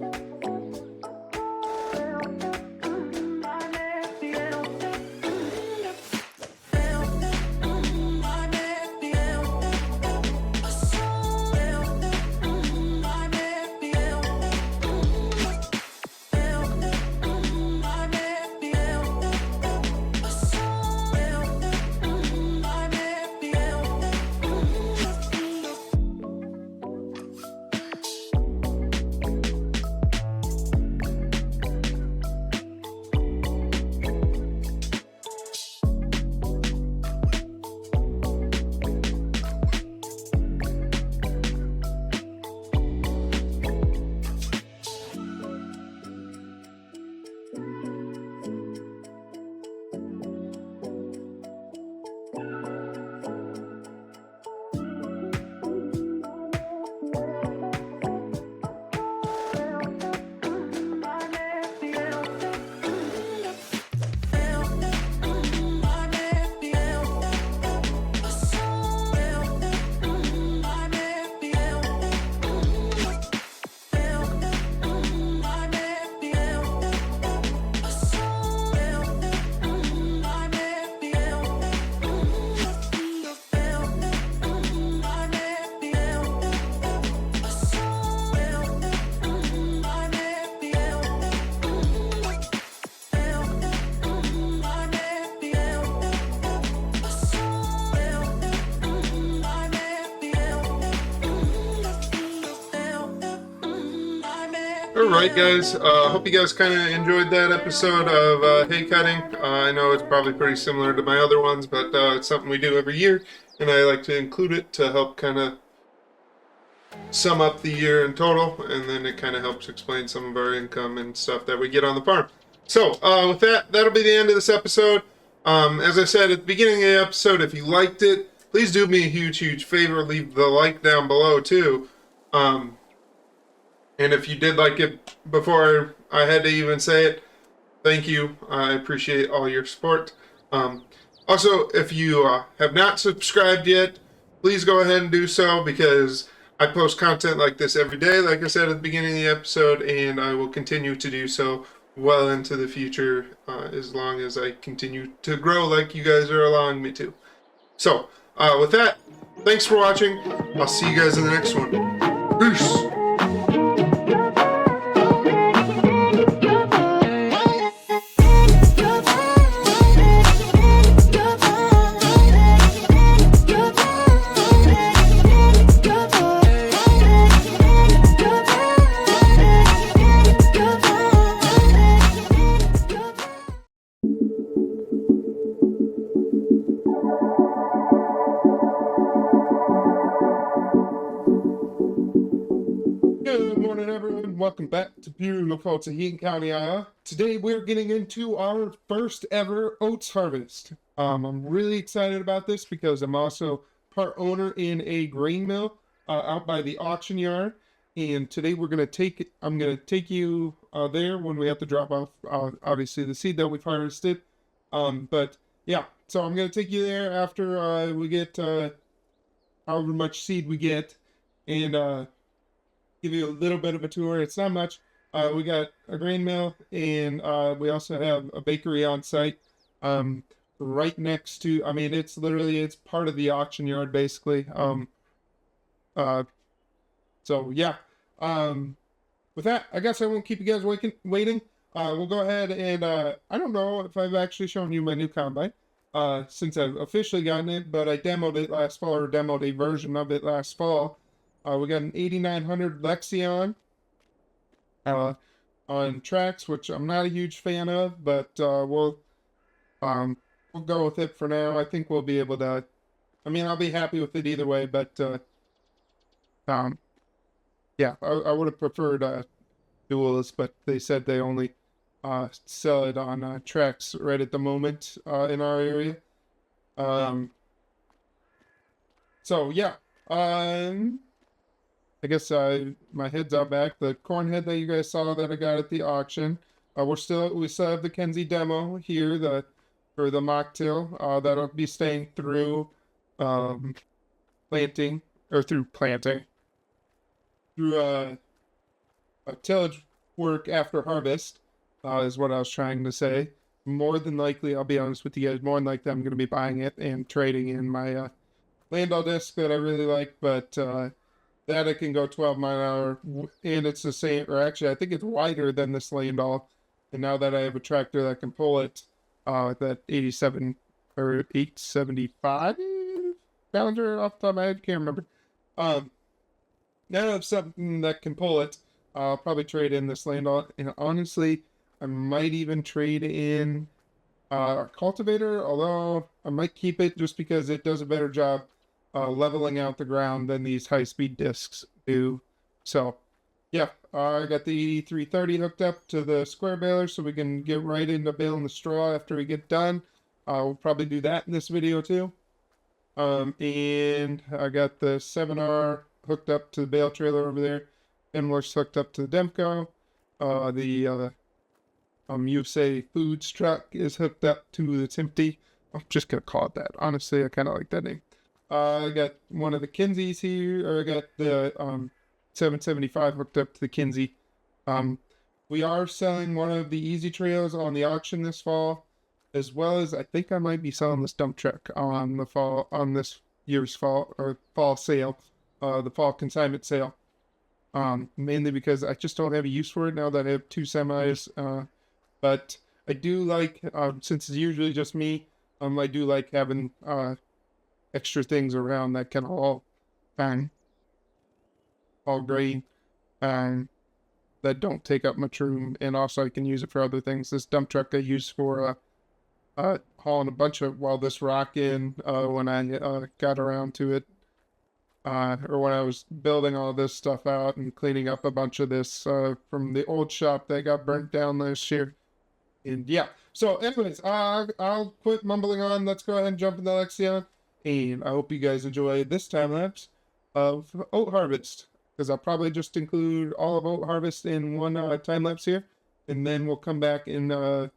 Alright guys, hope you guys kind of enjoyed that episode of hay cutting. I know it's probably pretty similar to my other ones, but it's something we do every year, and I like to include it to help kind of sum up the year in total, and then it kind of helps explain some of our income and stuff that we get on the farm. So, with that, that'll be the end of this episode. As I said at the beginning of the episode, if you liked it, please do me a huge, huge favor, leave the like down below too. And if you did like it before I had to even say it, thank you. I appreciate all your support. Also, if you have not subscribed yet, please go ahead and do so because I post content like this every day, like I said at the beginning of the episode, and I will continue to do so well into the future as long as I continue to grow like you guys are allowing me to. So, with that, thanks for watching. I'll see you guys in the next one. Peace! Good morning, everyone. Welcome back to beautiful Taheton County, Iowa. Today we're getting into our first ever oats harvest. I'm really excited about this because I'm also part owner in a grain mill out by the auction yard. And today I'm going to take you there when we have to drop off, obviously, the seed that we've harvested. But yeah, so I'm going to take you there after we get however much seed we get, and give you a little bit of a tour. It's not much. We got a grain mill, and we also have a bakery on site right next to, I mean, it's part of the auction yard, basically. So yeah, with that, I guess I won't keep you guys waiting. We'll go ahead and I don't know if I've actually shown you my new combine since I've officially gotten it, but I demoed it last fall, or demoed a version of it last fall. We got an 8900 Lexion. on tracks, which I'm not a huge fan of, but um, we'll go with it for now. I think we'll be able to. I mean, I'll be happy with it either way, but um, yeah, I would have preferred duals, but they said they only sell it on tracks right at the moment in our area. Um, so yeah, um, I guess my head's out back. The corn head that you guys saw that I got at the auction. We still have the Kenzie demo here, for the mocktail. That'll be staying through um planting through planting through tillage work after harvest, is what I was trying to say. More than likely, I'll be honest with you guys, more than likely I'm going to be buying it and trading in my Landau disc that I really like, but that I can go 12 mile an hour, and it's the same, or actually, I think it's wider than this Landau. And now that I have a tractor that can pull it, that 87 or 875 Ballinger off the top of my head, can't remember. Now I have something that can pull it. I'll probably trade in this Landau, and honestly, I might even trade in a cultivator, although I might keep it just because it does a better job leveling out the ground than these high-speed discs do. So, yeah, I got the 330 hooked up to the square baler so we can get right into baling the straw after we get done. We'll probably do that in this video too. And I got the 7R hooked up to the bale trailer over there. Endless hooked up to the Demco. The USA Foods truck is hooked up to the Timpty. I'm just gonna call it that. Honestly, I kind of like that name. I got one of the Kinseys here, or I got the 775 hooked up to the Kinsey. We are selling one of the Easy Trails on the auction this fall, as well as I think I might be selling this dump truck on this year's fall sale, the fall consignment sale. Mainly because I just don't have a use for it now that I have two semis. But I do like, since it's usually just me, I do like having extra things around that can all grain, that don't take up much room, and also I can use it for other things. This dump truck I use for hauling a bunch of this rock in when I got around to it, or when I was building all this stuff out and cleaning up a bunch of this from the old shop that got burnt down this year. And yeah, so anyways, I'll quit mumbling on. Let's go ahead and jump into Lexion, and I hope you guys enjoy this time lapse of oat harvest, because I'll probably just include all of oat harvest in one time lapse here, and then we'll come back and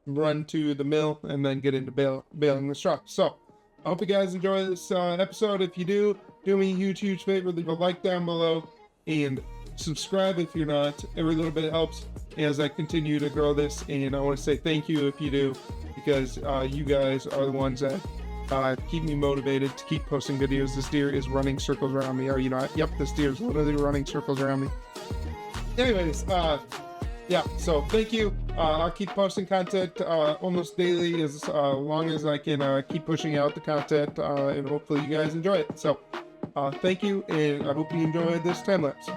run to the mill and then get into baling the straw. So I hope you guys enjoy this episode. If you do me a huge favor, leave a like down below and subscribe if you're not. Every little bit helps as I continue to grow this, and I want to say thank you if you do, because you guys are the ones that keep me motivated to keep posting videos. This deer is running circles around me. Are you not? Yep, this deer is literally running circles around me. Anyways, yeah, so thank you. I'll keep posting content almost daily as long as I can keep pushing out the content, and hopefully you guys enjoy it. So thank you, and I hope you enjoyed this time lapse.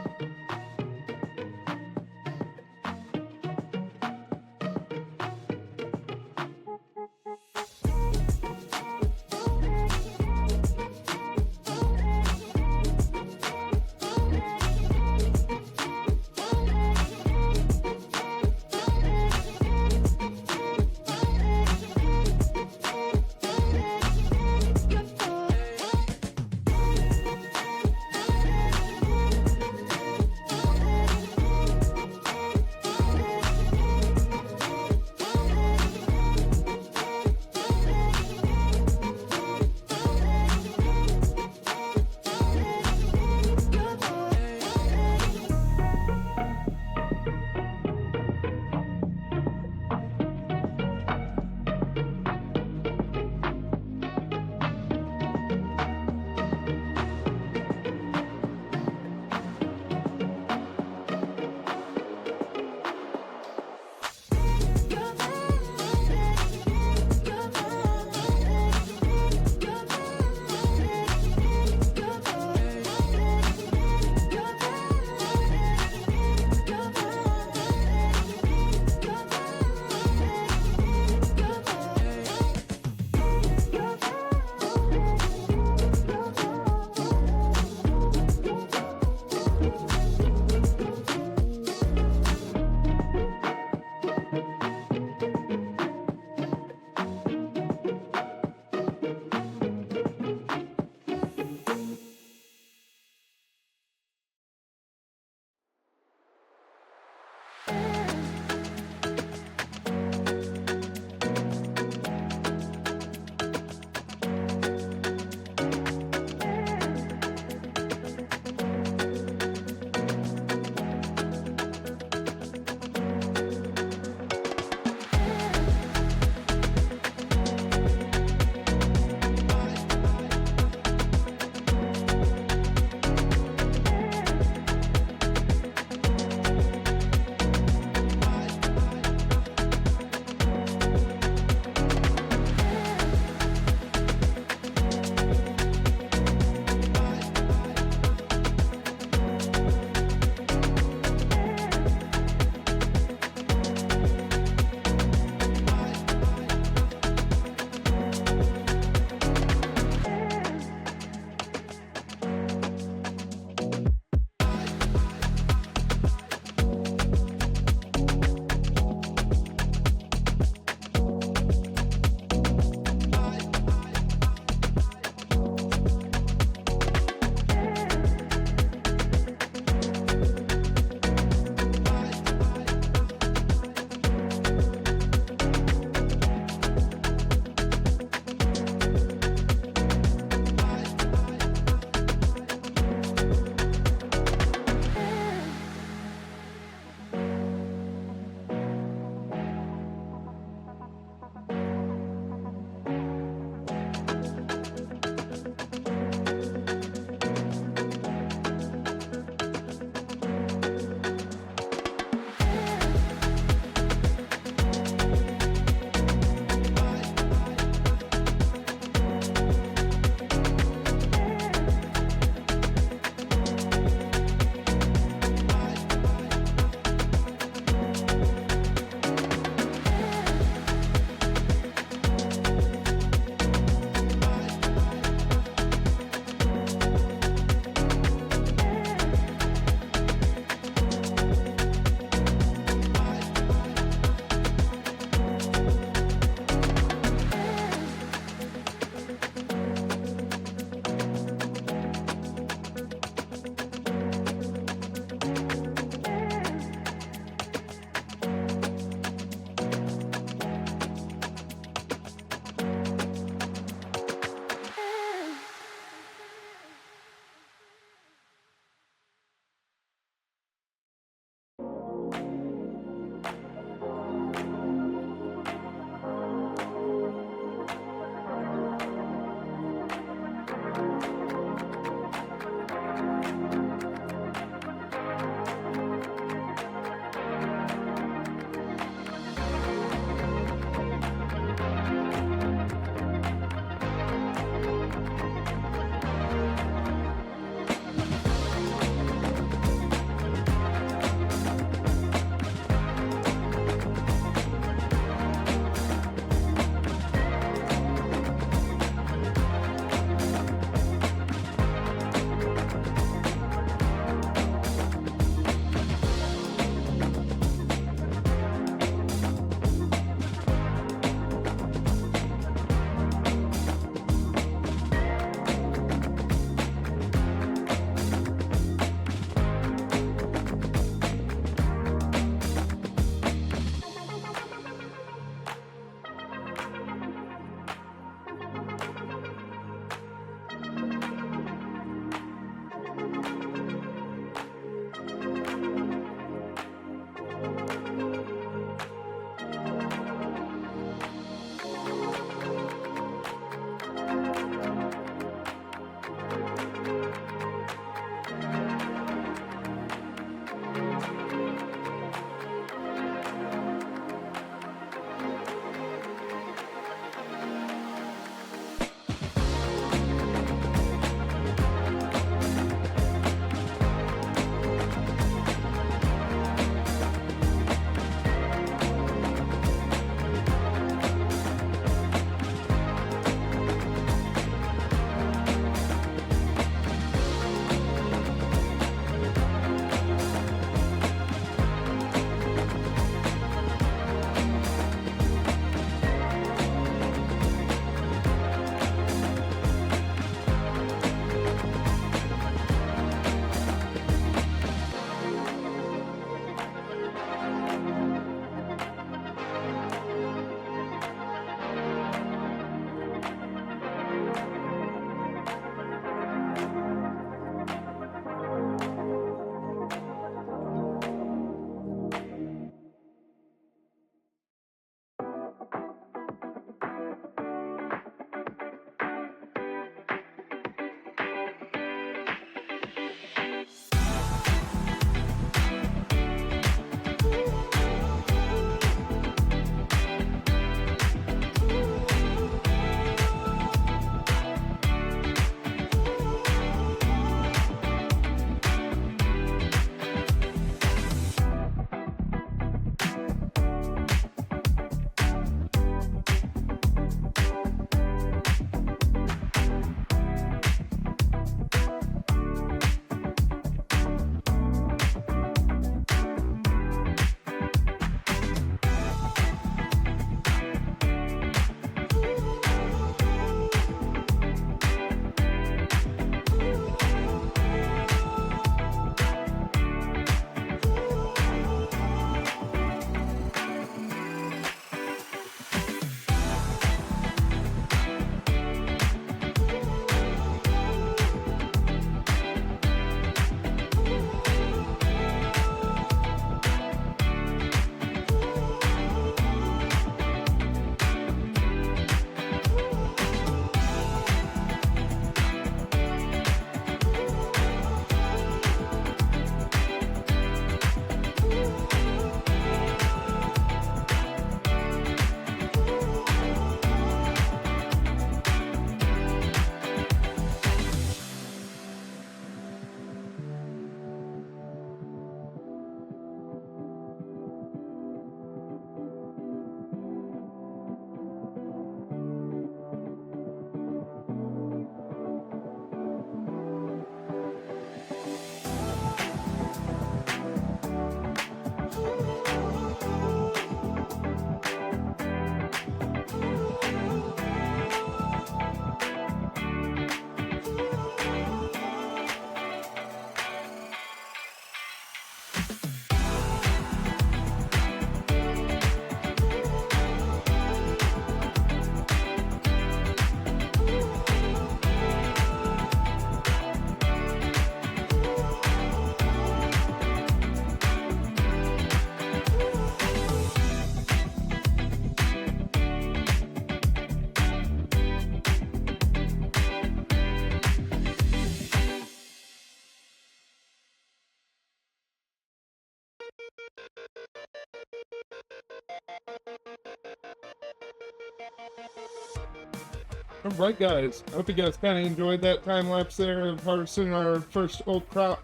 All right, guys. I hope you guys kind of enjoyed that time lapse there of harvesting our first old crop.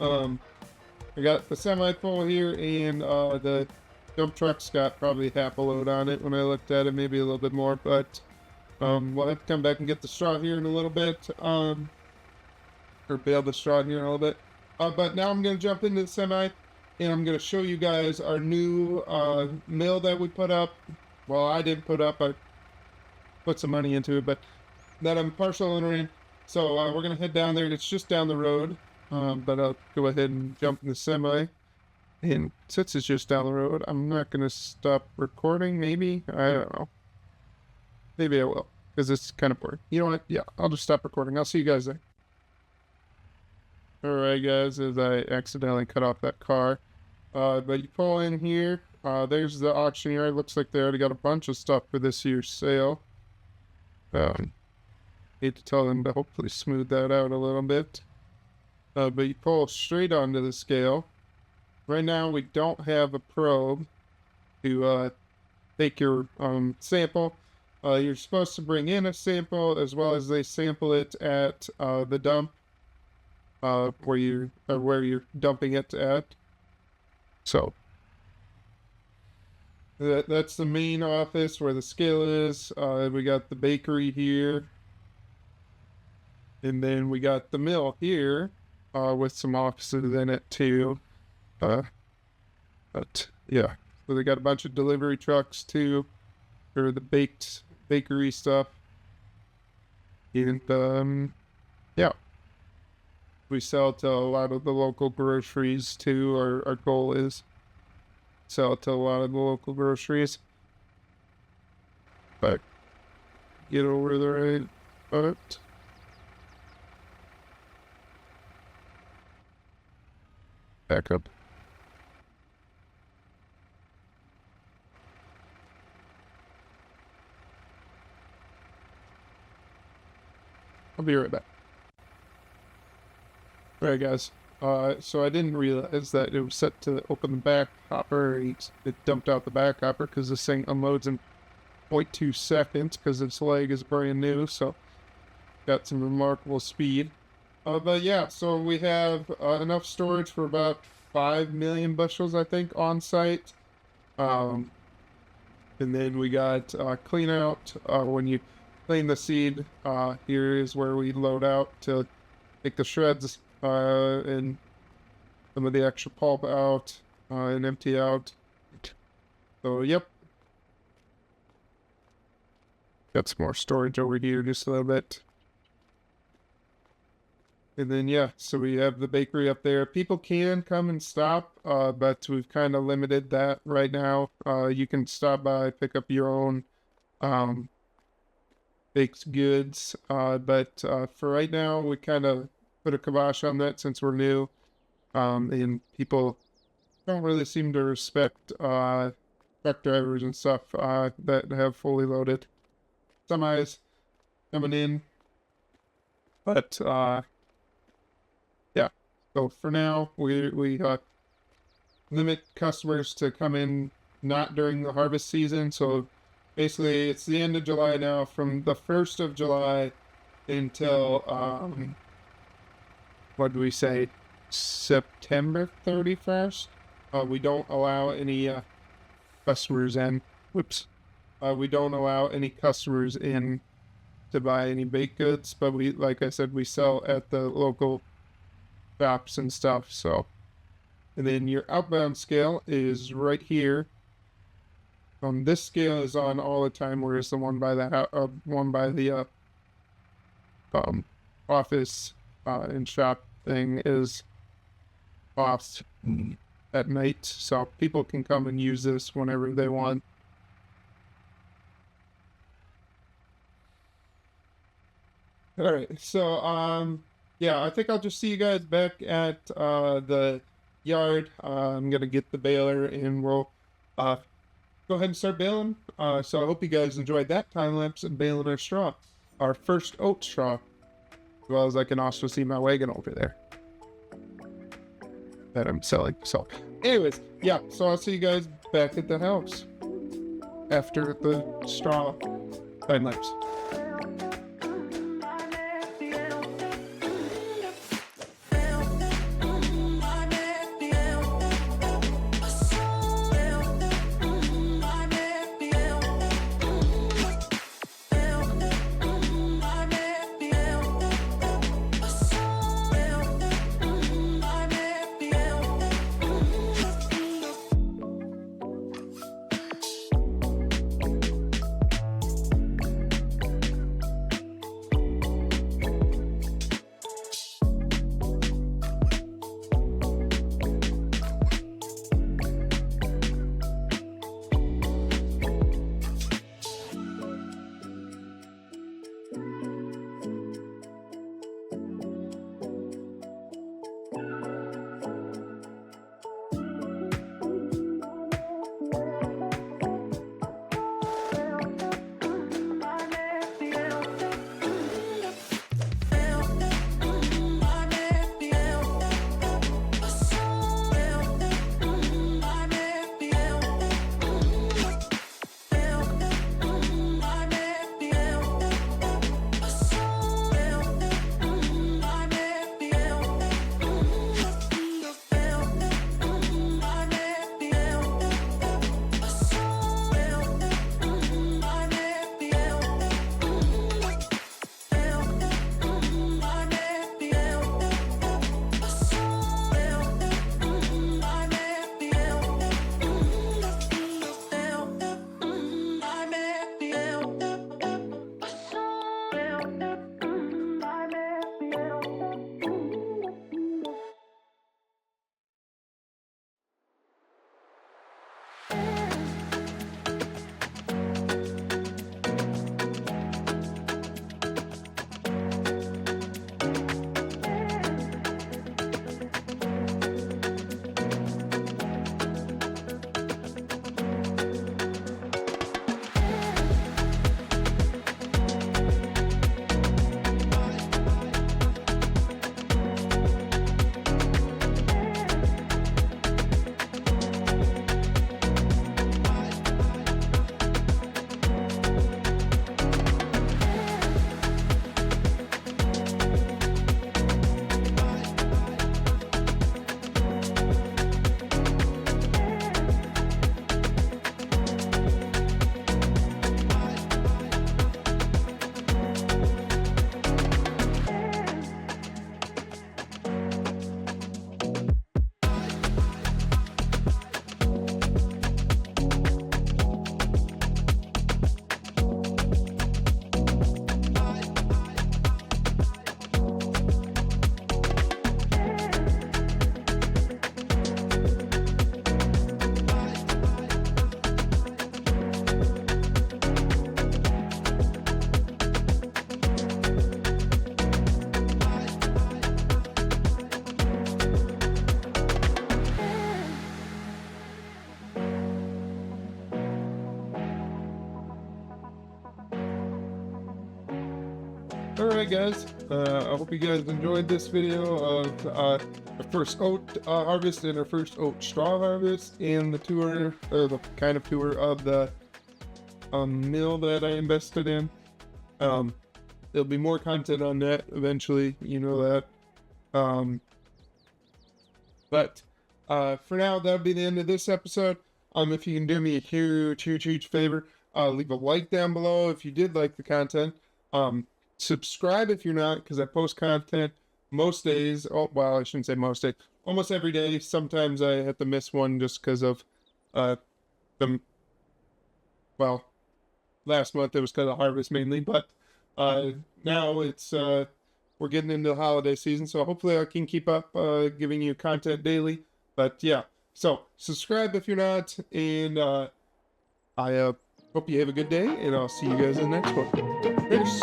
Um, I got the semi full here, and the dump truck's got probably half a load on it when I looked at it, maybe a little bit more. But we'll have to come back and get the straw here in a little bit, or bale the straw here in a little bit. But now I'm gonna jump into the semi, and I'm gonna show you guys our new mill that we put up. Well, I didn't put up. I put some money into it, but that I'm partial owner in. So we're gonna head down there. It's just down the road, but I'll go ahead and jump in the semi. And since it's just down the road, I'm not gonna stop recording. Maybe, I don't know. Maybe I will, because it's kind of boring. You know what? Yeah, I'll just stop recording. I'll see you guys there. All right, guys. As I accidentally cut off that car, but you pull in here. There's the auction yard. Looks like they already got a bunch of stuff for this year's sale. Need to tell them to hopefully smooth that out a little bit. But you pull straight onto the scale. Right now we don't have a probe to take your sample. You're supposed to bring in a sample as well as they sample it at the dump where you're dumping it at. So that's the main office where the scale is. We got the bakery here. And then we got the mill here with some offices in it too. But yeah, so they got a bunch of delivery trucks too for the bakery stuff. And yeah, we sell to a lot of the local groceries too. Our goal is sell to a lot of the local groceries. But get over the right foot. Back up. I'll be right back. Alright, guys. So I didn't realize that it was set to open the back hopper. It dumped out the back hopper because this thing unloads in 0.2 seconds because its leg is brand new. So got some remarkable speed. But yeah, so we have enough storage for about 5 million bushels, I think, on site. And then we got clean out. When you clean the seed, here is where we load out to take the shreds and some of the extra pulp out and empty out. So, yep. Got some more storage over here just a little bit. And then, yeah, so we have the bakery up there. People can come and stop, but we've kind of limited that right now. You can stop by, pick up your own baked goods. But for right now, we kind of put a kibosh on that since we're new. And people don't really seem to respect truck drivers and stuff that have fully loaded semis coming in. But yeah, so for now, we limit customers to come in not during the harvest season. So basically, it's the end of July now. From the 1st of July until, what do we say, September 31st? We don't allow any customers in. Whoops. We don't allow any customers in to buy any baked goods, but we, like I said, we sell at the local shops and stuff. So, and then your outbound scale is right here. This scale is on all the time, whereas the one by the office and shop thing is off at night. So people can come and use this whenever they want. All right, so yeah, I think I'll just see you guys back at the yard. I'm gonna get the baler and we'll go ahead and start baling. So I hope you guys enjoyed that time lapse of baling our straw, our first oat straw, as well as I can also see my wagon over there that I'm selling. So, anyways, yeah. So I'll see you guys back at the house after the straw time lapse. Alright guys, I hope you guys enjoyed this video of our first oat harvest and our first oat straw harvest and the tour, or the kind of tour of the mill that I invested in. There'll be more content on that eventually, you know that. But for now, that'll be the end of this episode. If you can do me a huge favor, leave a like down below if you did like the content. Subscribe if you're not, because I post content most days. Oh, well, I shouldn't say most days. Almost every day. Sometimes I have to miss one just because of well, last month it was because of harvest mainly, but now it's we're getting into the holiday season, so hopefully I can keep up giving you content daily. But yeah, so subscribe if you're not, and I hope you have a good day, and I'll see you guys in the next one. Peace.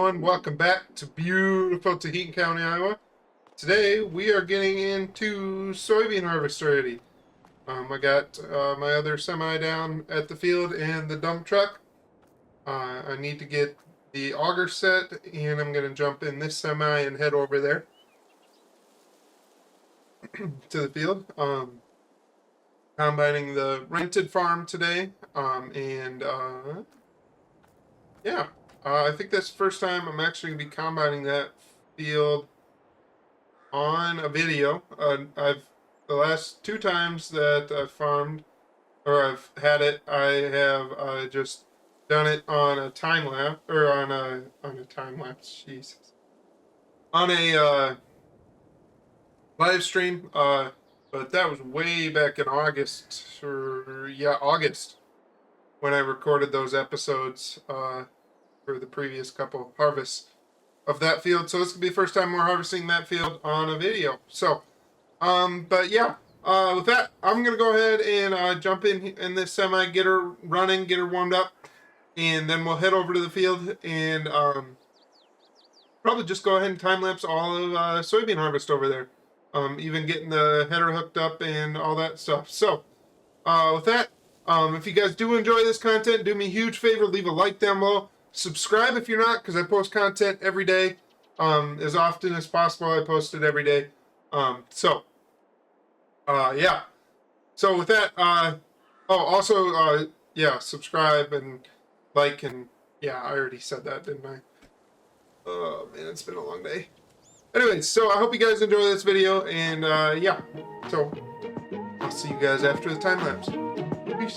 everyone? Welcome back to beautiful Taheton County, Iowa. Today we are getting into soybean harvest already. I got my other semi down at the field and the dump truck. I need to get the auger set, and I'm going to jump in this semi and head over there to the field. Combining the rented farm today, yeah. I think that's the first time I'm actually going to be combining that field on a video. The last 2 times that I've farmed, or I've had it, I have just done it on a time lapse, or on a time lapse. Jesus, on a live stream. But that was way back in August, August, when I recorded those episodes for the previous couple harvests of that field. So this could be the first time we're harvesting that field on a video. So, but yeah, with that, I'm going to go ahead and jump in this semi, get her running, get her warmed up, and then we'll head over to the field and probably just go ahead and time-lapse all of soybean harvest over there. Even getting the header hooked up and all that stuff. So, with that, if you guys do enjoy this content, do me a huge favor, leave a like down below. Subscribe if you're not, because I post content every day. As often as possible, I post it every day. Yeah. So with that, yeah, subscribe and like, and yeah, I already said that, didn't I? Oh man, it's been a long day. Anyways, so I hope you guys enjoy this video, and yeah, so I'll see you guys after the time lapse. Peace.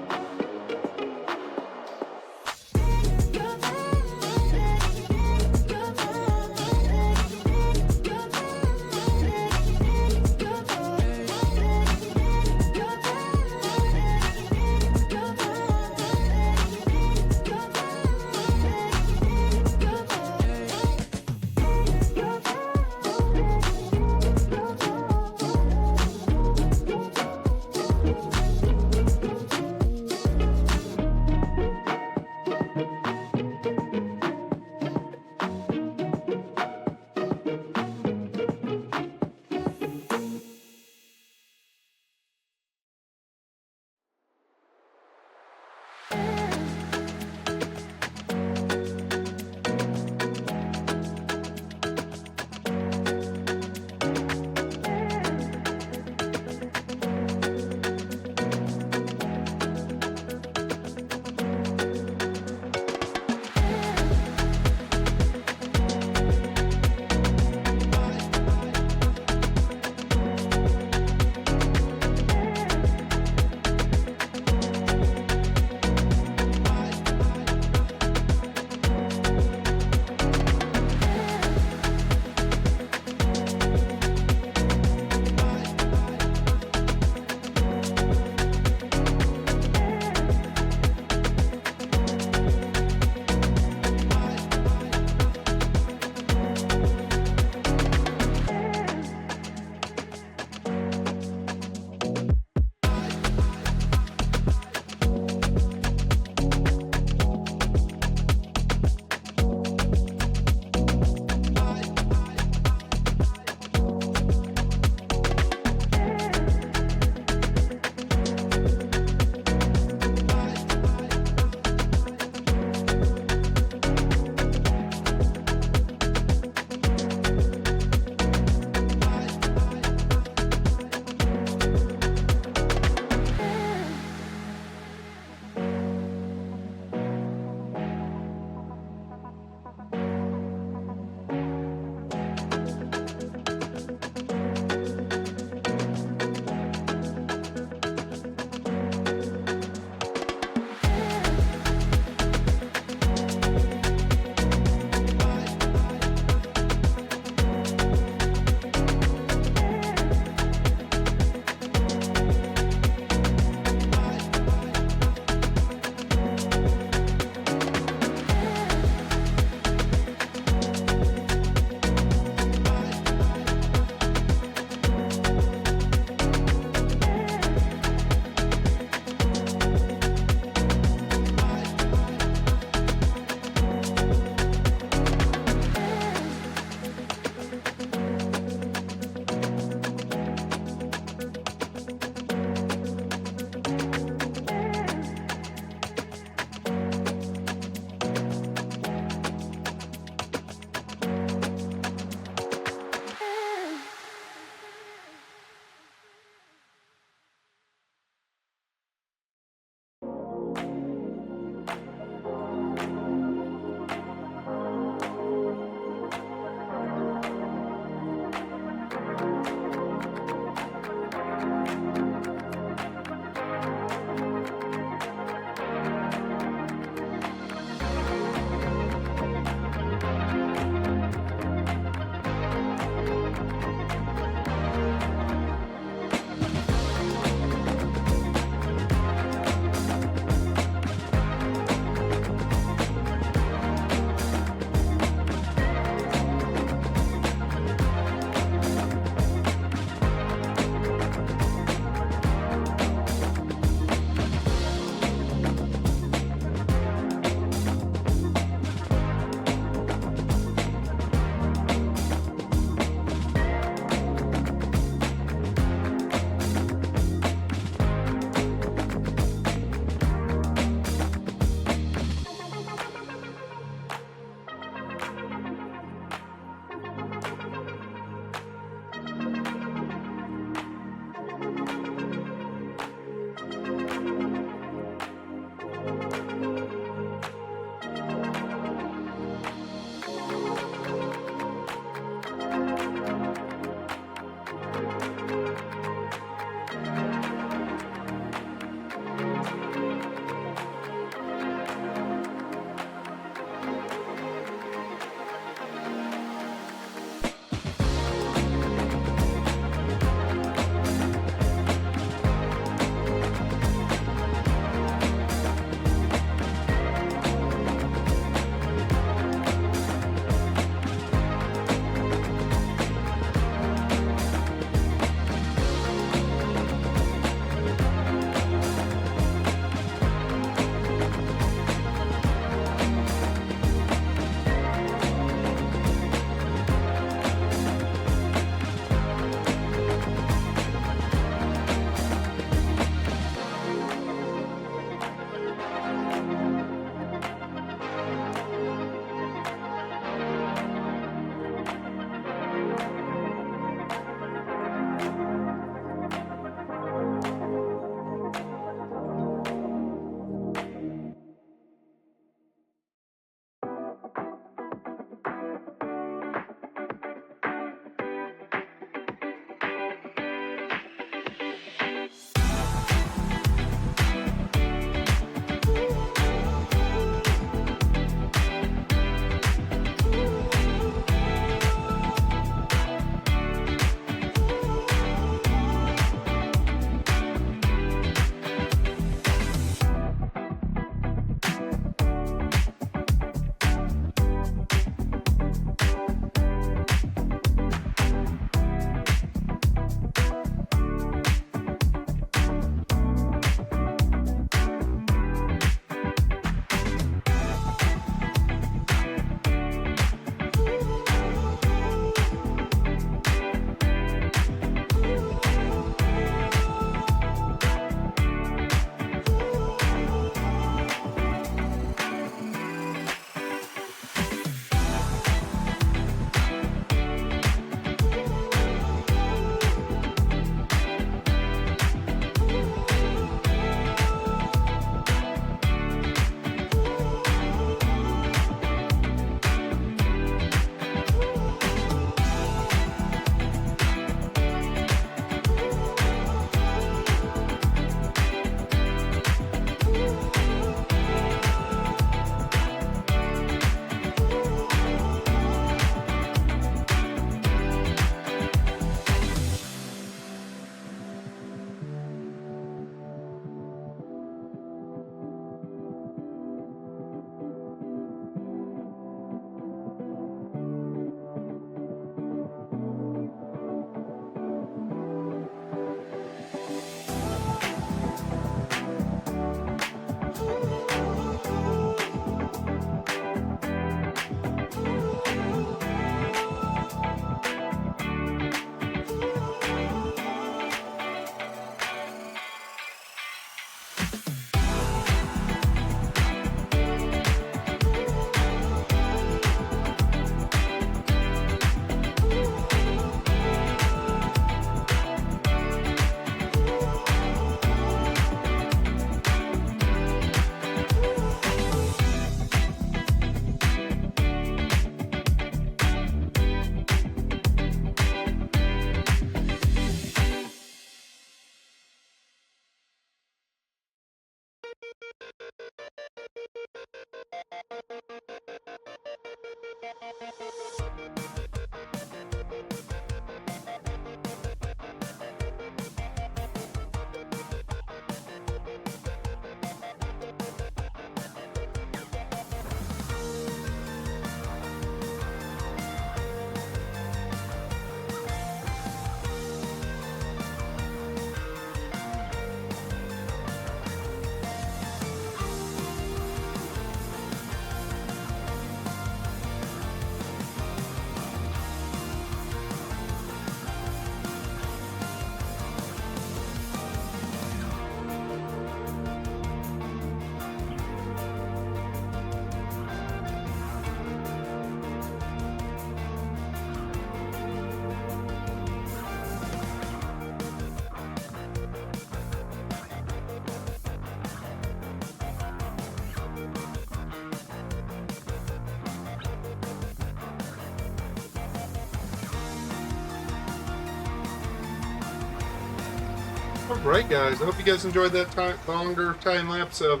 Alright guys, I hope you guys enjoyed that longer time lapse of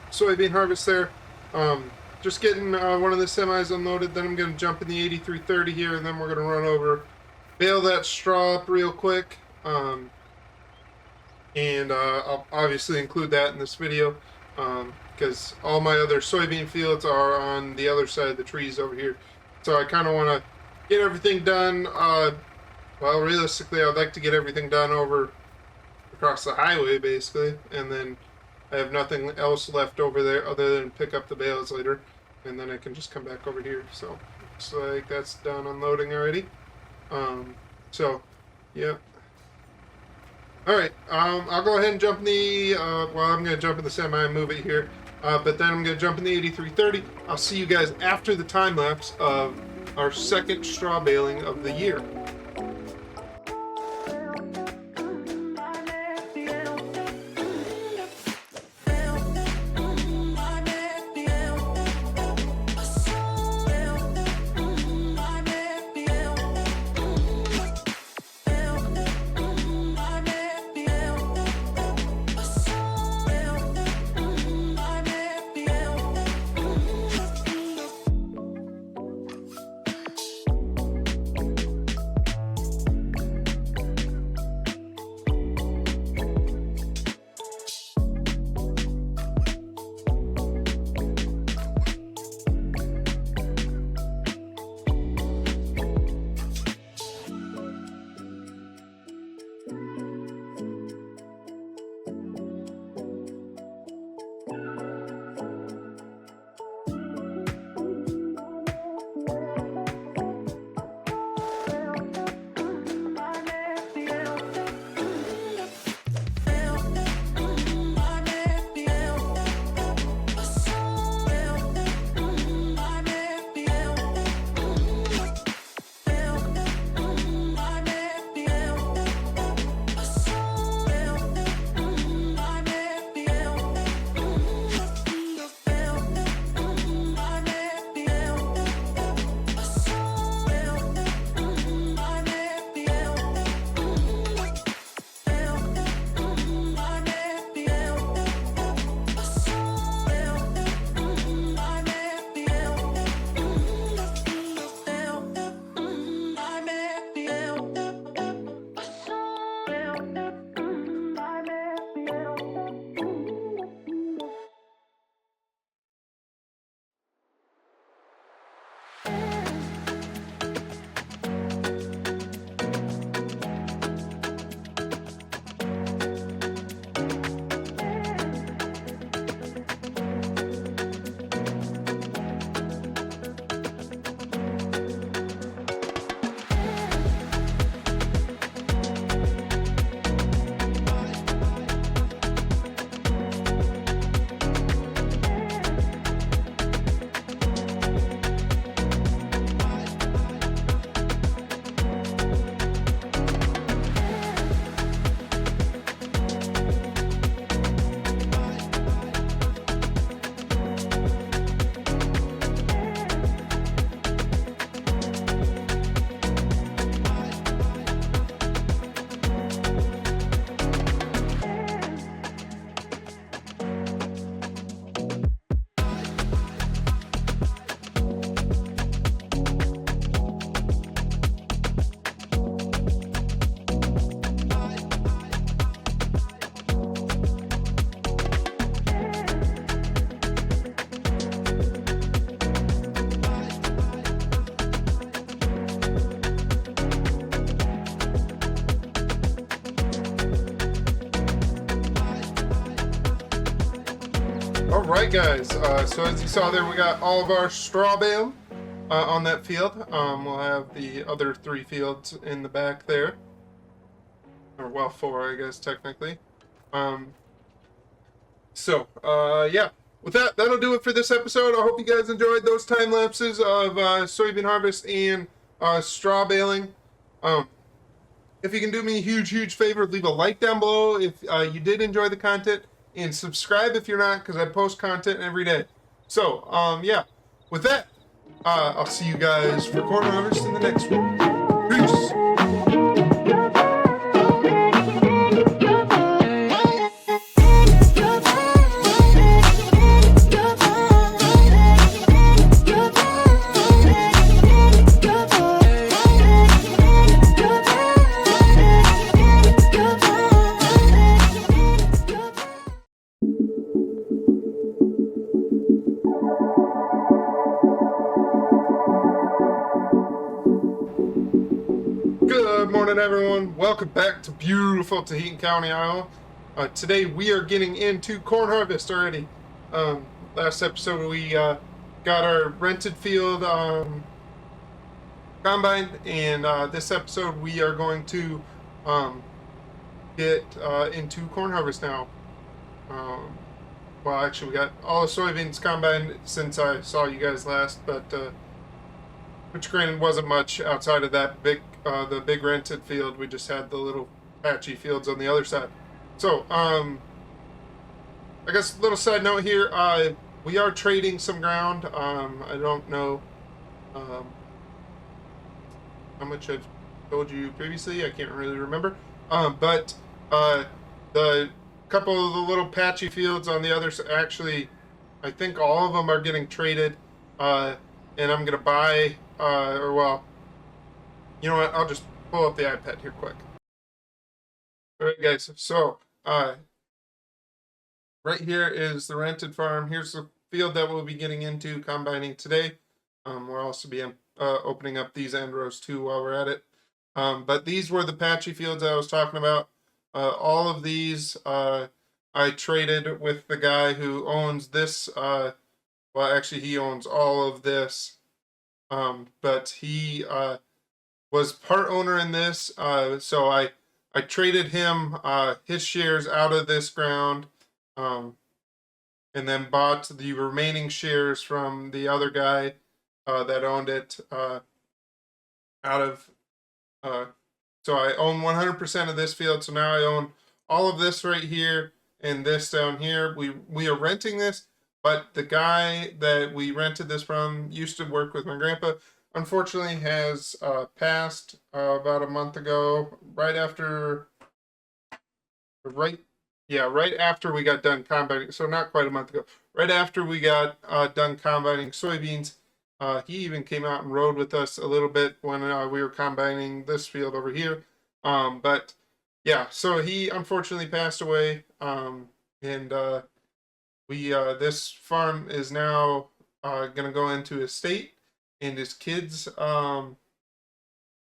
soybean harvest there. Just getting one of the semis unloaded, then I'm going to jump in the 8330 here, and then we're going to run over, bale that straw up real quick, and I'll obviously include that in this video, because all my other soybean fields are on the other side of the trees over here. So I kind of want to get everything done. Well, realistically, I'd like to get everything done over across the highway, basically, and then I have nothing else left over there other than pick up the bales later, and then I can just come back over here. So looks like that's done unloading already. So yeah. Alright, I'll go ahead and jump in the, well, I'm going to jump in the semi and move it here, but then I'm going to jump in the 8330. I'll see you guys after the time lapse of our second straw baling of the year. Alright guys, so as you saw there, we got all of our straw bale on that field. We'll have the other 3 fields in the back there. Or, well, 4 I guess technically. Yeah. With that, that'll do it for this episode. I hope you guys enjoyed those time lapses of soybean harvest and straw baling. If you can do me a huge favor, leave a like down below if you did enjoy the content, and subscribe if you're not, because I post content every day. So, yeah, with that, I'll see you guys for corn harvest in the next one. Peace! Good morning, everyone. Welcome back to beautiful Taheton County, Iowa. Today we are getting into corn harvest already. Last episode we got our rented field combined, and this episode we are going to get into corn harvest now. Well, actually, we got all the soybeans combined since I saw you guys last, but which granted wasn't much outside of that the big rented field. We just had the little patchy fields on the other side. So, I guess a little side note here, we are trading some ground. I don't know how much I've told you previously. I can't really remember. But the couple of the little patchy fields on the other side, actually, I think all of them are getting traded. And I'm going to buy, or well, you know what, I'll just pull up the iPad here quick. Alright guys, so, right here is the rented farm. Here's the field that we'll be getting into combining today. We'll also be opening up these end rows too while we're at it. But these were the patchy fields I was talking about. All of these I traded with the guy who owns this. Well, actually, he owns all of this. But he was part owner in this, so I traded him his shares out of this ground, and then bought the remaining shares from the other guy that owned it out of. So I own 100% of this field. So now I own all of this right here and this down here. We are renting this, but the guy that we rented this from used to work with my grandpa. Unfortunately, has passed about a month ago, right after we got done combining. So not quite a month ago, right after we got done combining soybeans. He even came out and rode with us a little bit when we were combining this field over here. But yeah, so he unfortunately passed away, and this farm is now gonna go into estate. And his kids,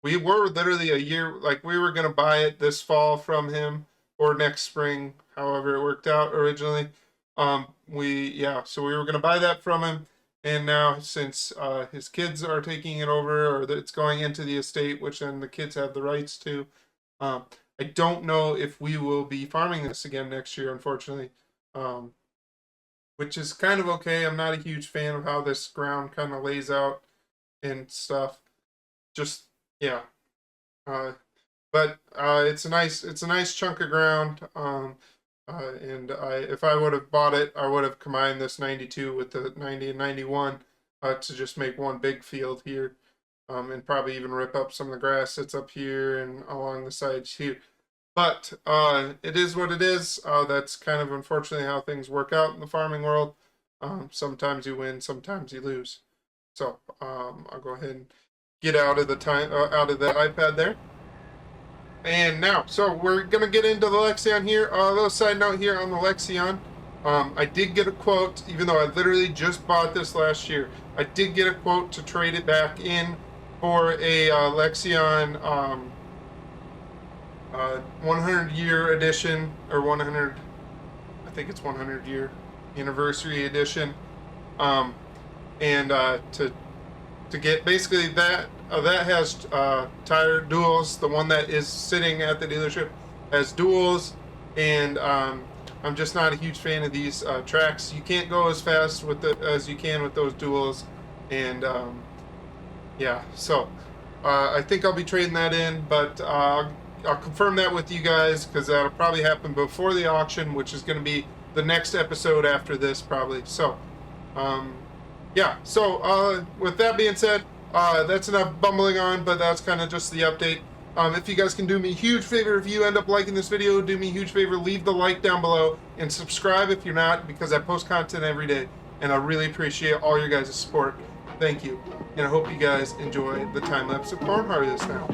we were literally a year, like we were going to buy it this fall from him or next spring, however it worked out originally. So we were going to buy that from him. And now since his kids are taking it over, or that it's going into the estate, which then the kids have the rights to, I don't know if we will be farming this again next year, unfortunately. Which is kind of okay. I'm not a huge fan of how this ground kind of lays out and stuff. Just yeah, but it's a nice chunk of ground. And if I would have bought it, I would have combined this 92 with the 90 and 91 to just make one big field here, and probably even rip up some of the grass that's up here and along the sides here. But it is what it is. That's kind of unfortunately how things work out in the farming world. Sometimes you win, sometimes you lose. So I'll go ahead and get out of the iPad there. And now, so we're gonna get into the Lexion here. A little side note here on the Lexion. I did get a quote, even though I literally just bought this last year. I did get a quote to trade it back in for a Lexion 100-year edition, or 100. I think it's 100-year anniversary edition. And to get basically that has tire duals. The one that is sitting at the dealership has duals, and I'm just not a huge fan of these tracks. You can't go as fast as you can with those duals, and yeah. So I think I'll be trading that in, but I'll confirm that with you guys because that'll probably happen before the auction, which is going to be the next episode after this probably. So. Yeah, so with that being said, that's enough bumbling on, but that's kind of just the update. If you guys can do me a huge favor, if you end up liking this video, do me a huge favor, leave the like down below, and subscribe if you're not, because I post content every day, and I really appreciate all your guys' support. Thank you, and I hope you guys enjoy the time-lapse of corn harvest now.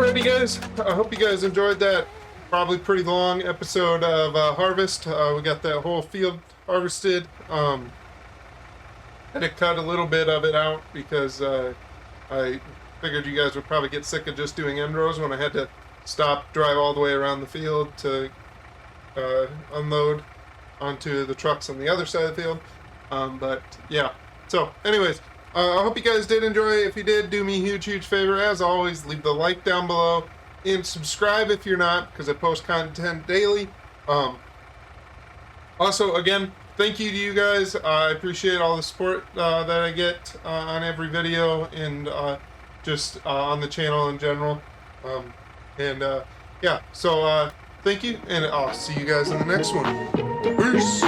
Alrighty, guys. I hope you guys enjoyed that probably pretty long episode of Harvest. We got that whole field harvested. Had to cut a little bit of it out because I figured you guys would probably get sick of just doing end rows when I had to stop, drive all the way around the field to unload onto the trucks on the other side of the field. But yeah, so anyways, I hope you guys did enjoy. If you did, do me a huge favor. As always, leave the like down below and subscribe if you're not, because I post content daily. Also, again, thank you to you guys. I appreciate all the support that I get on every video and just on the channel in general. Yeah, so thank you, and I'll see you guys in the next one. Peace!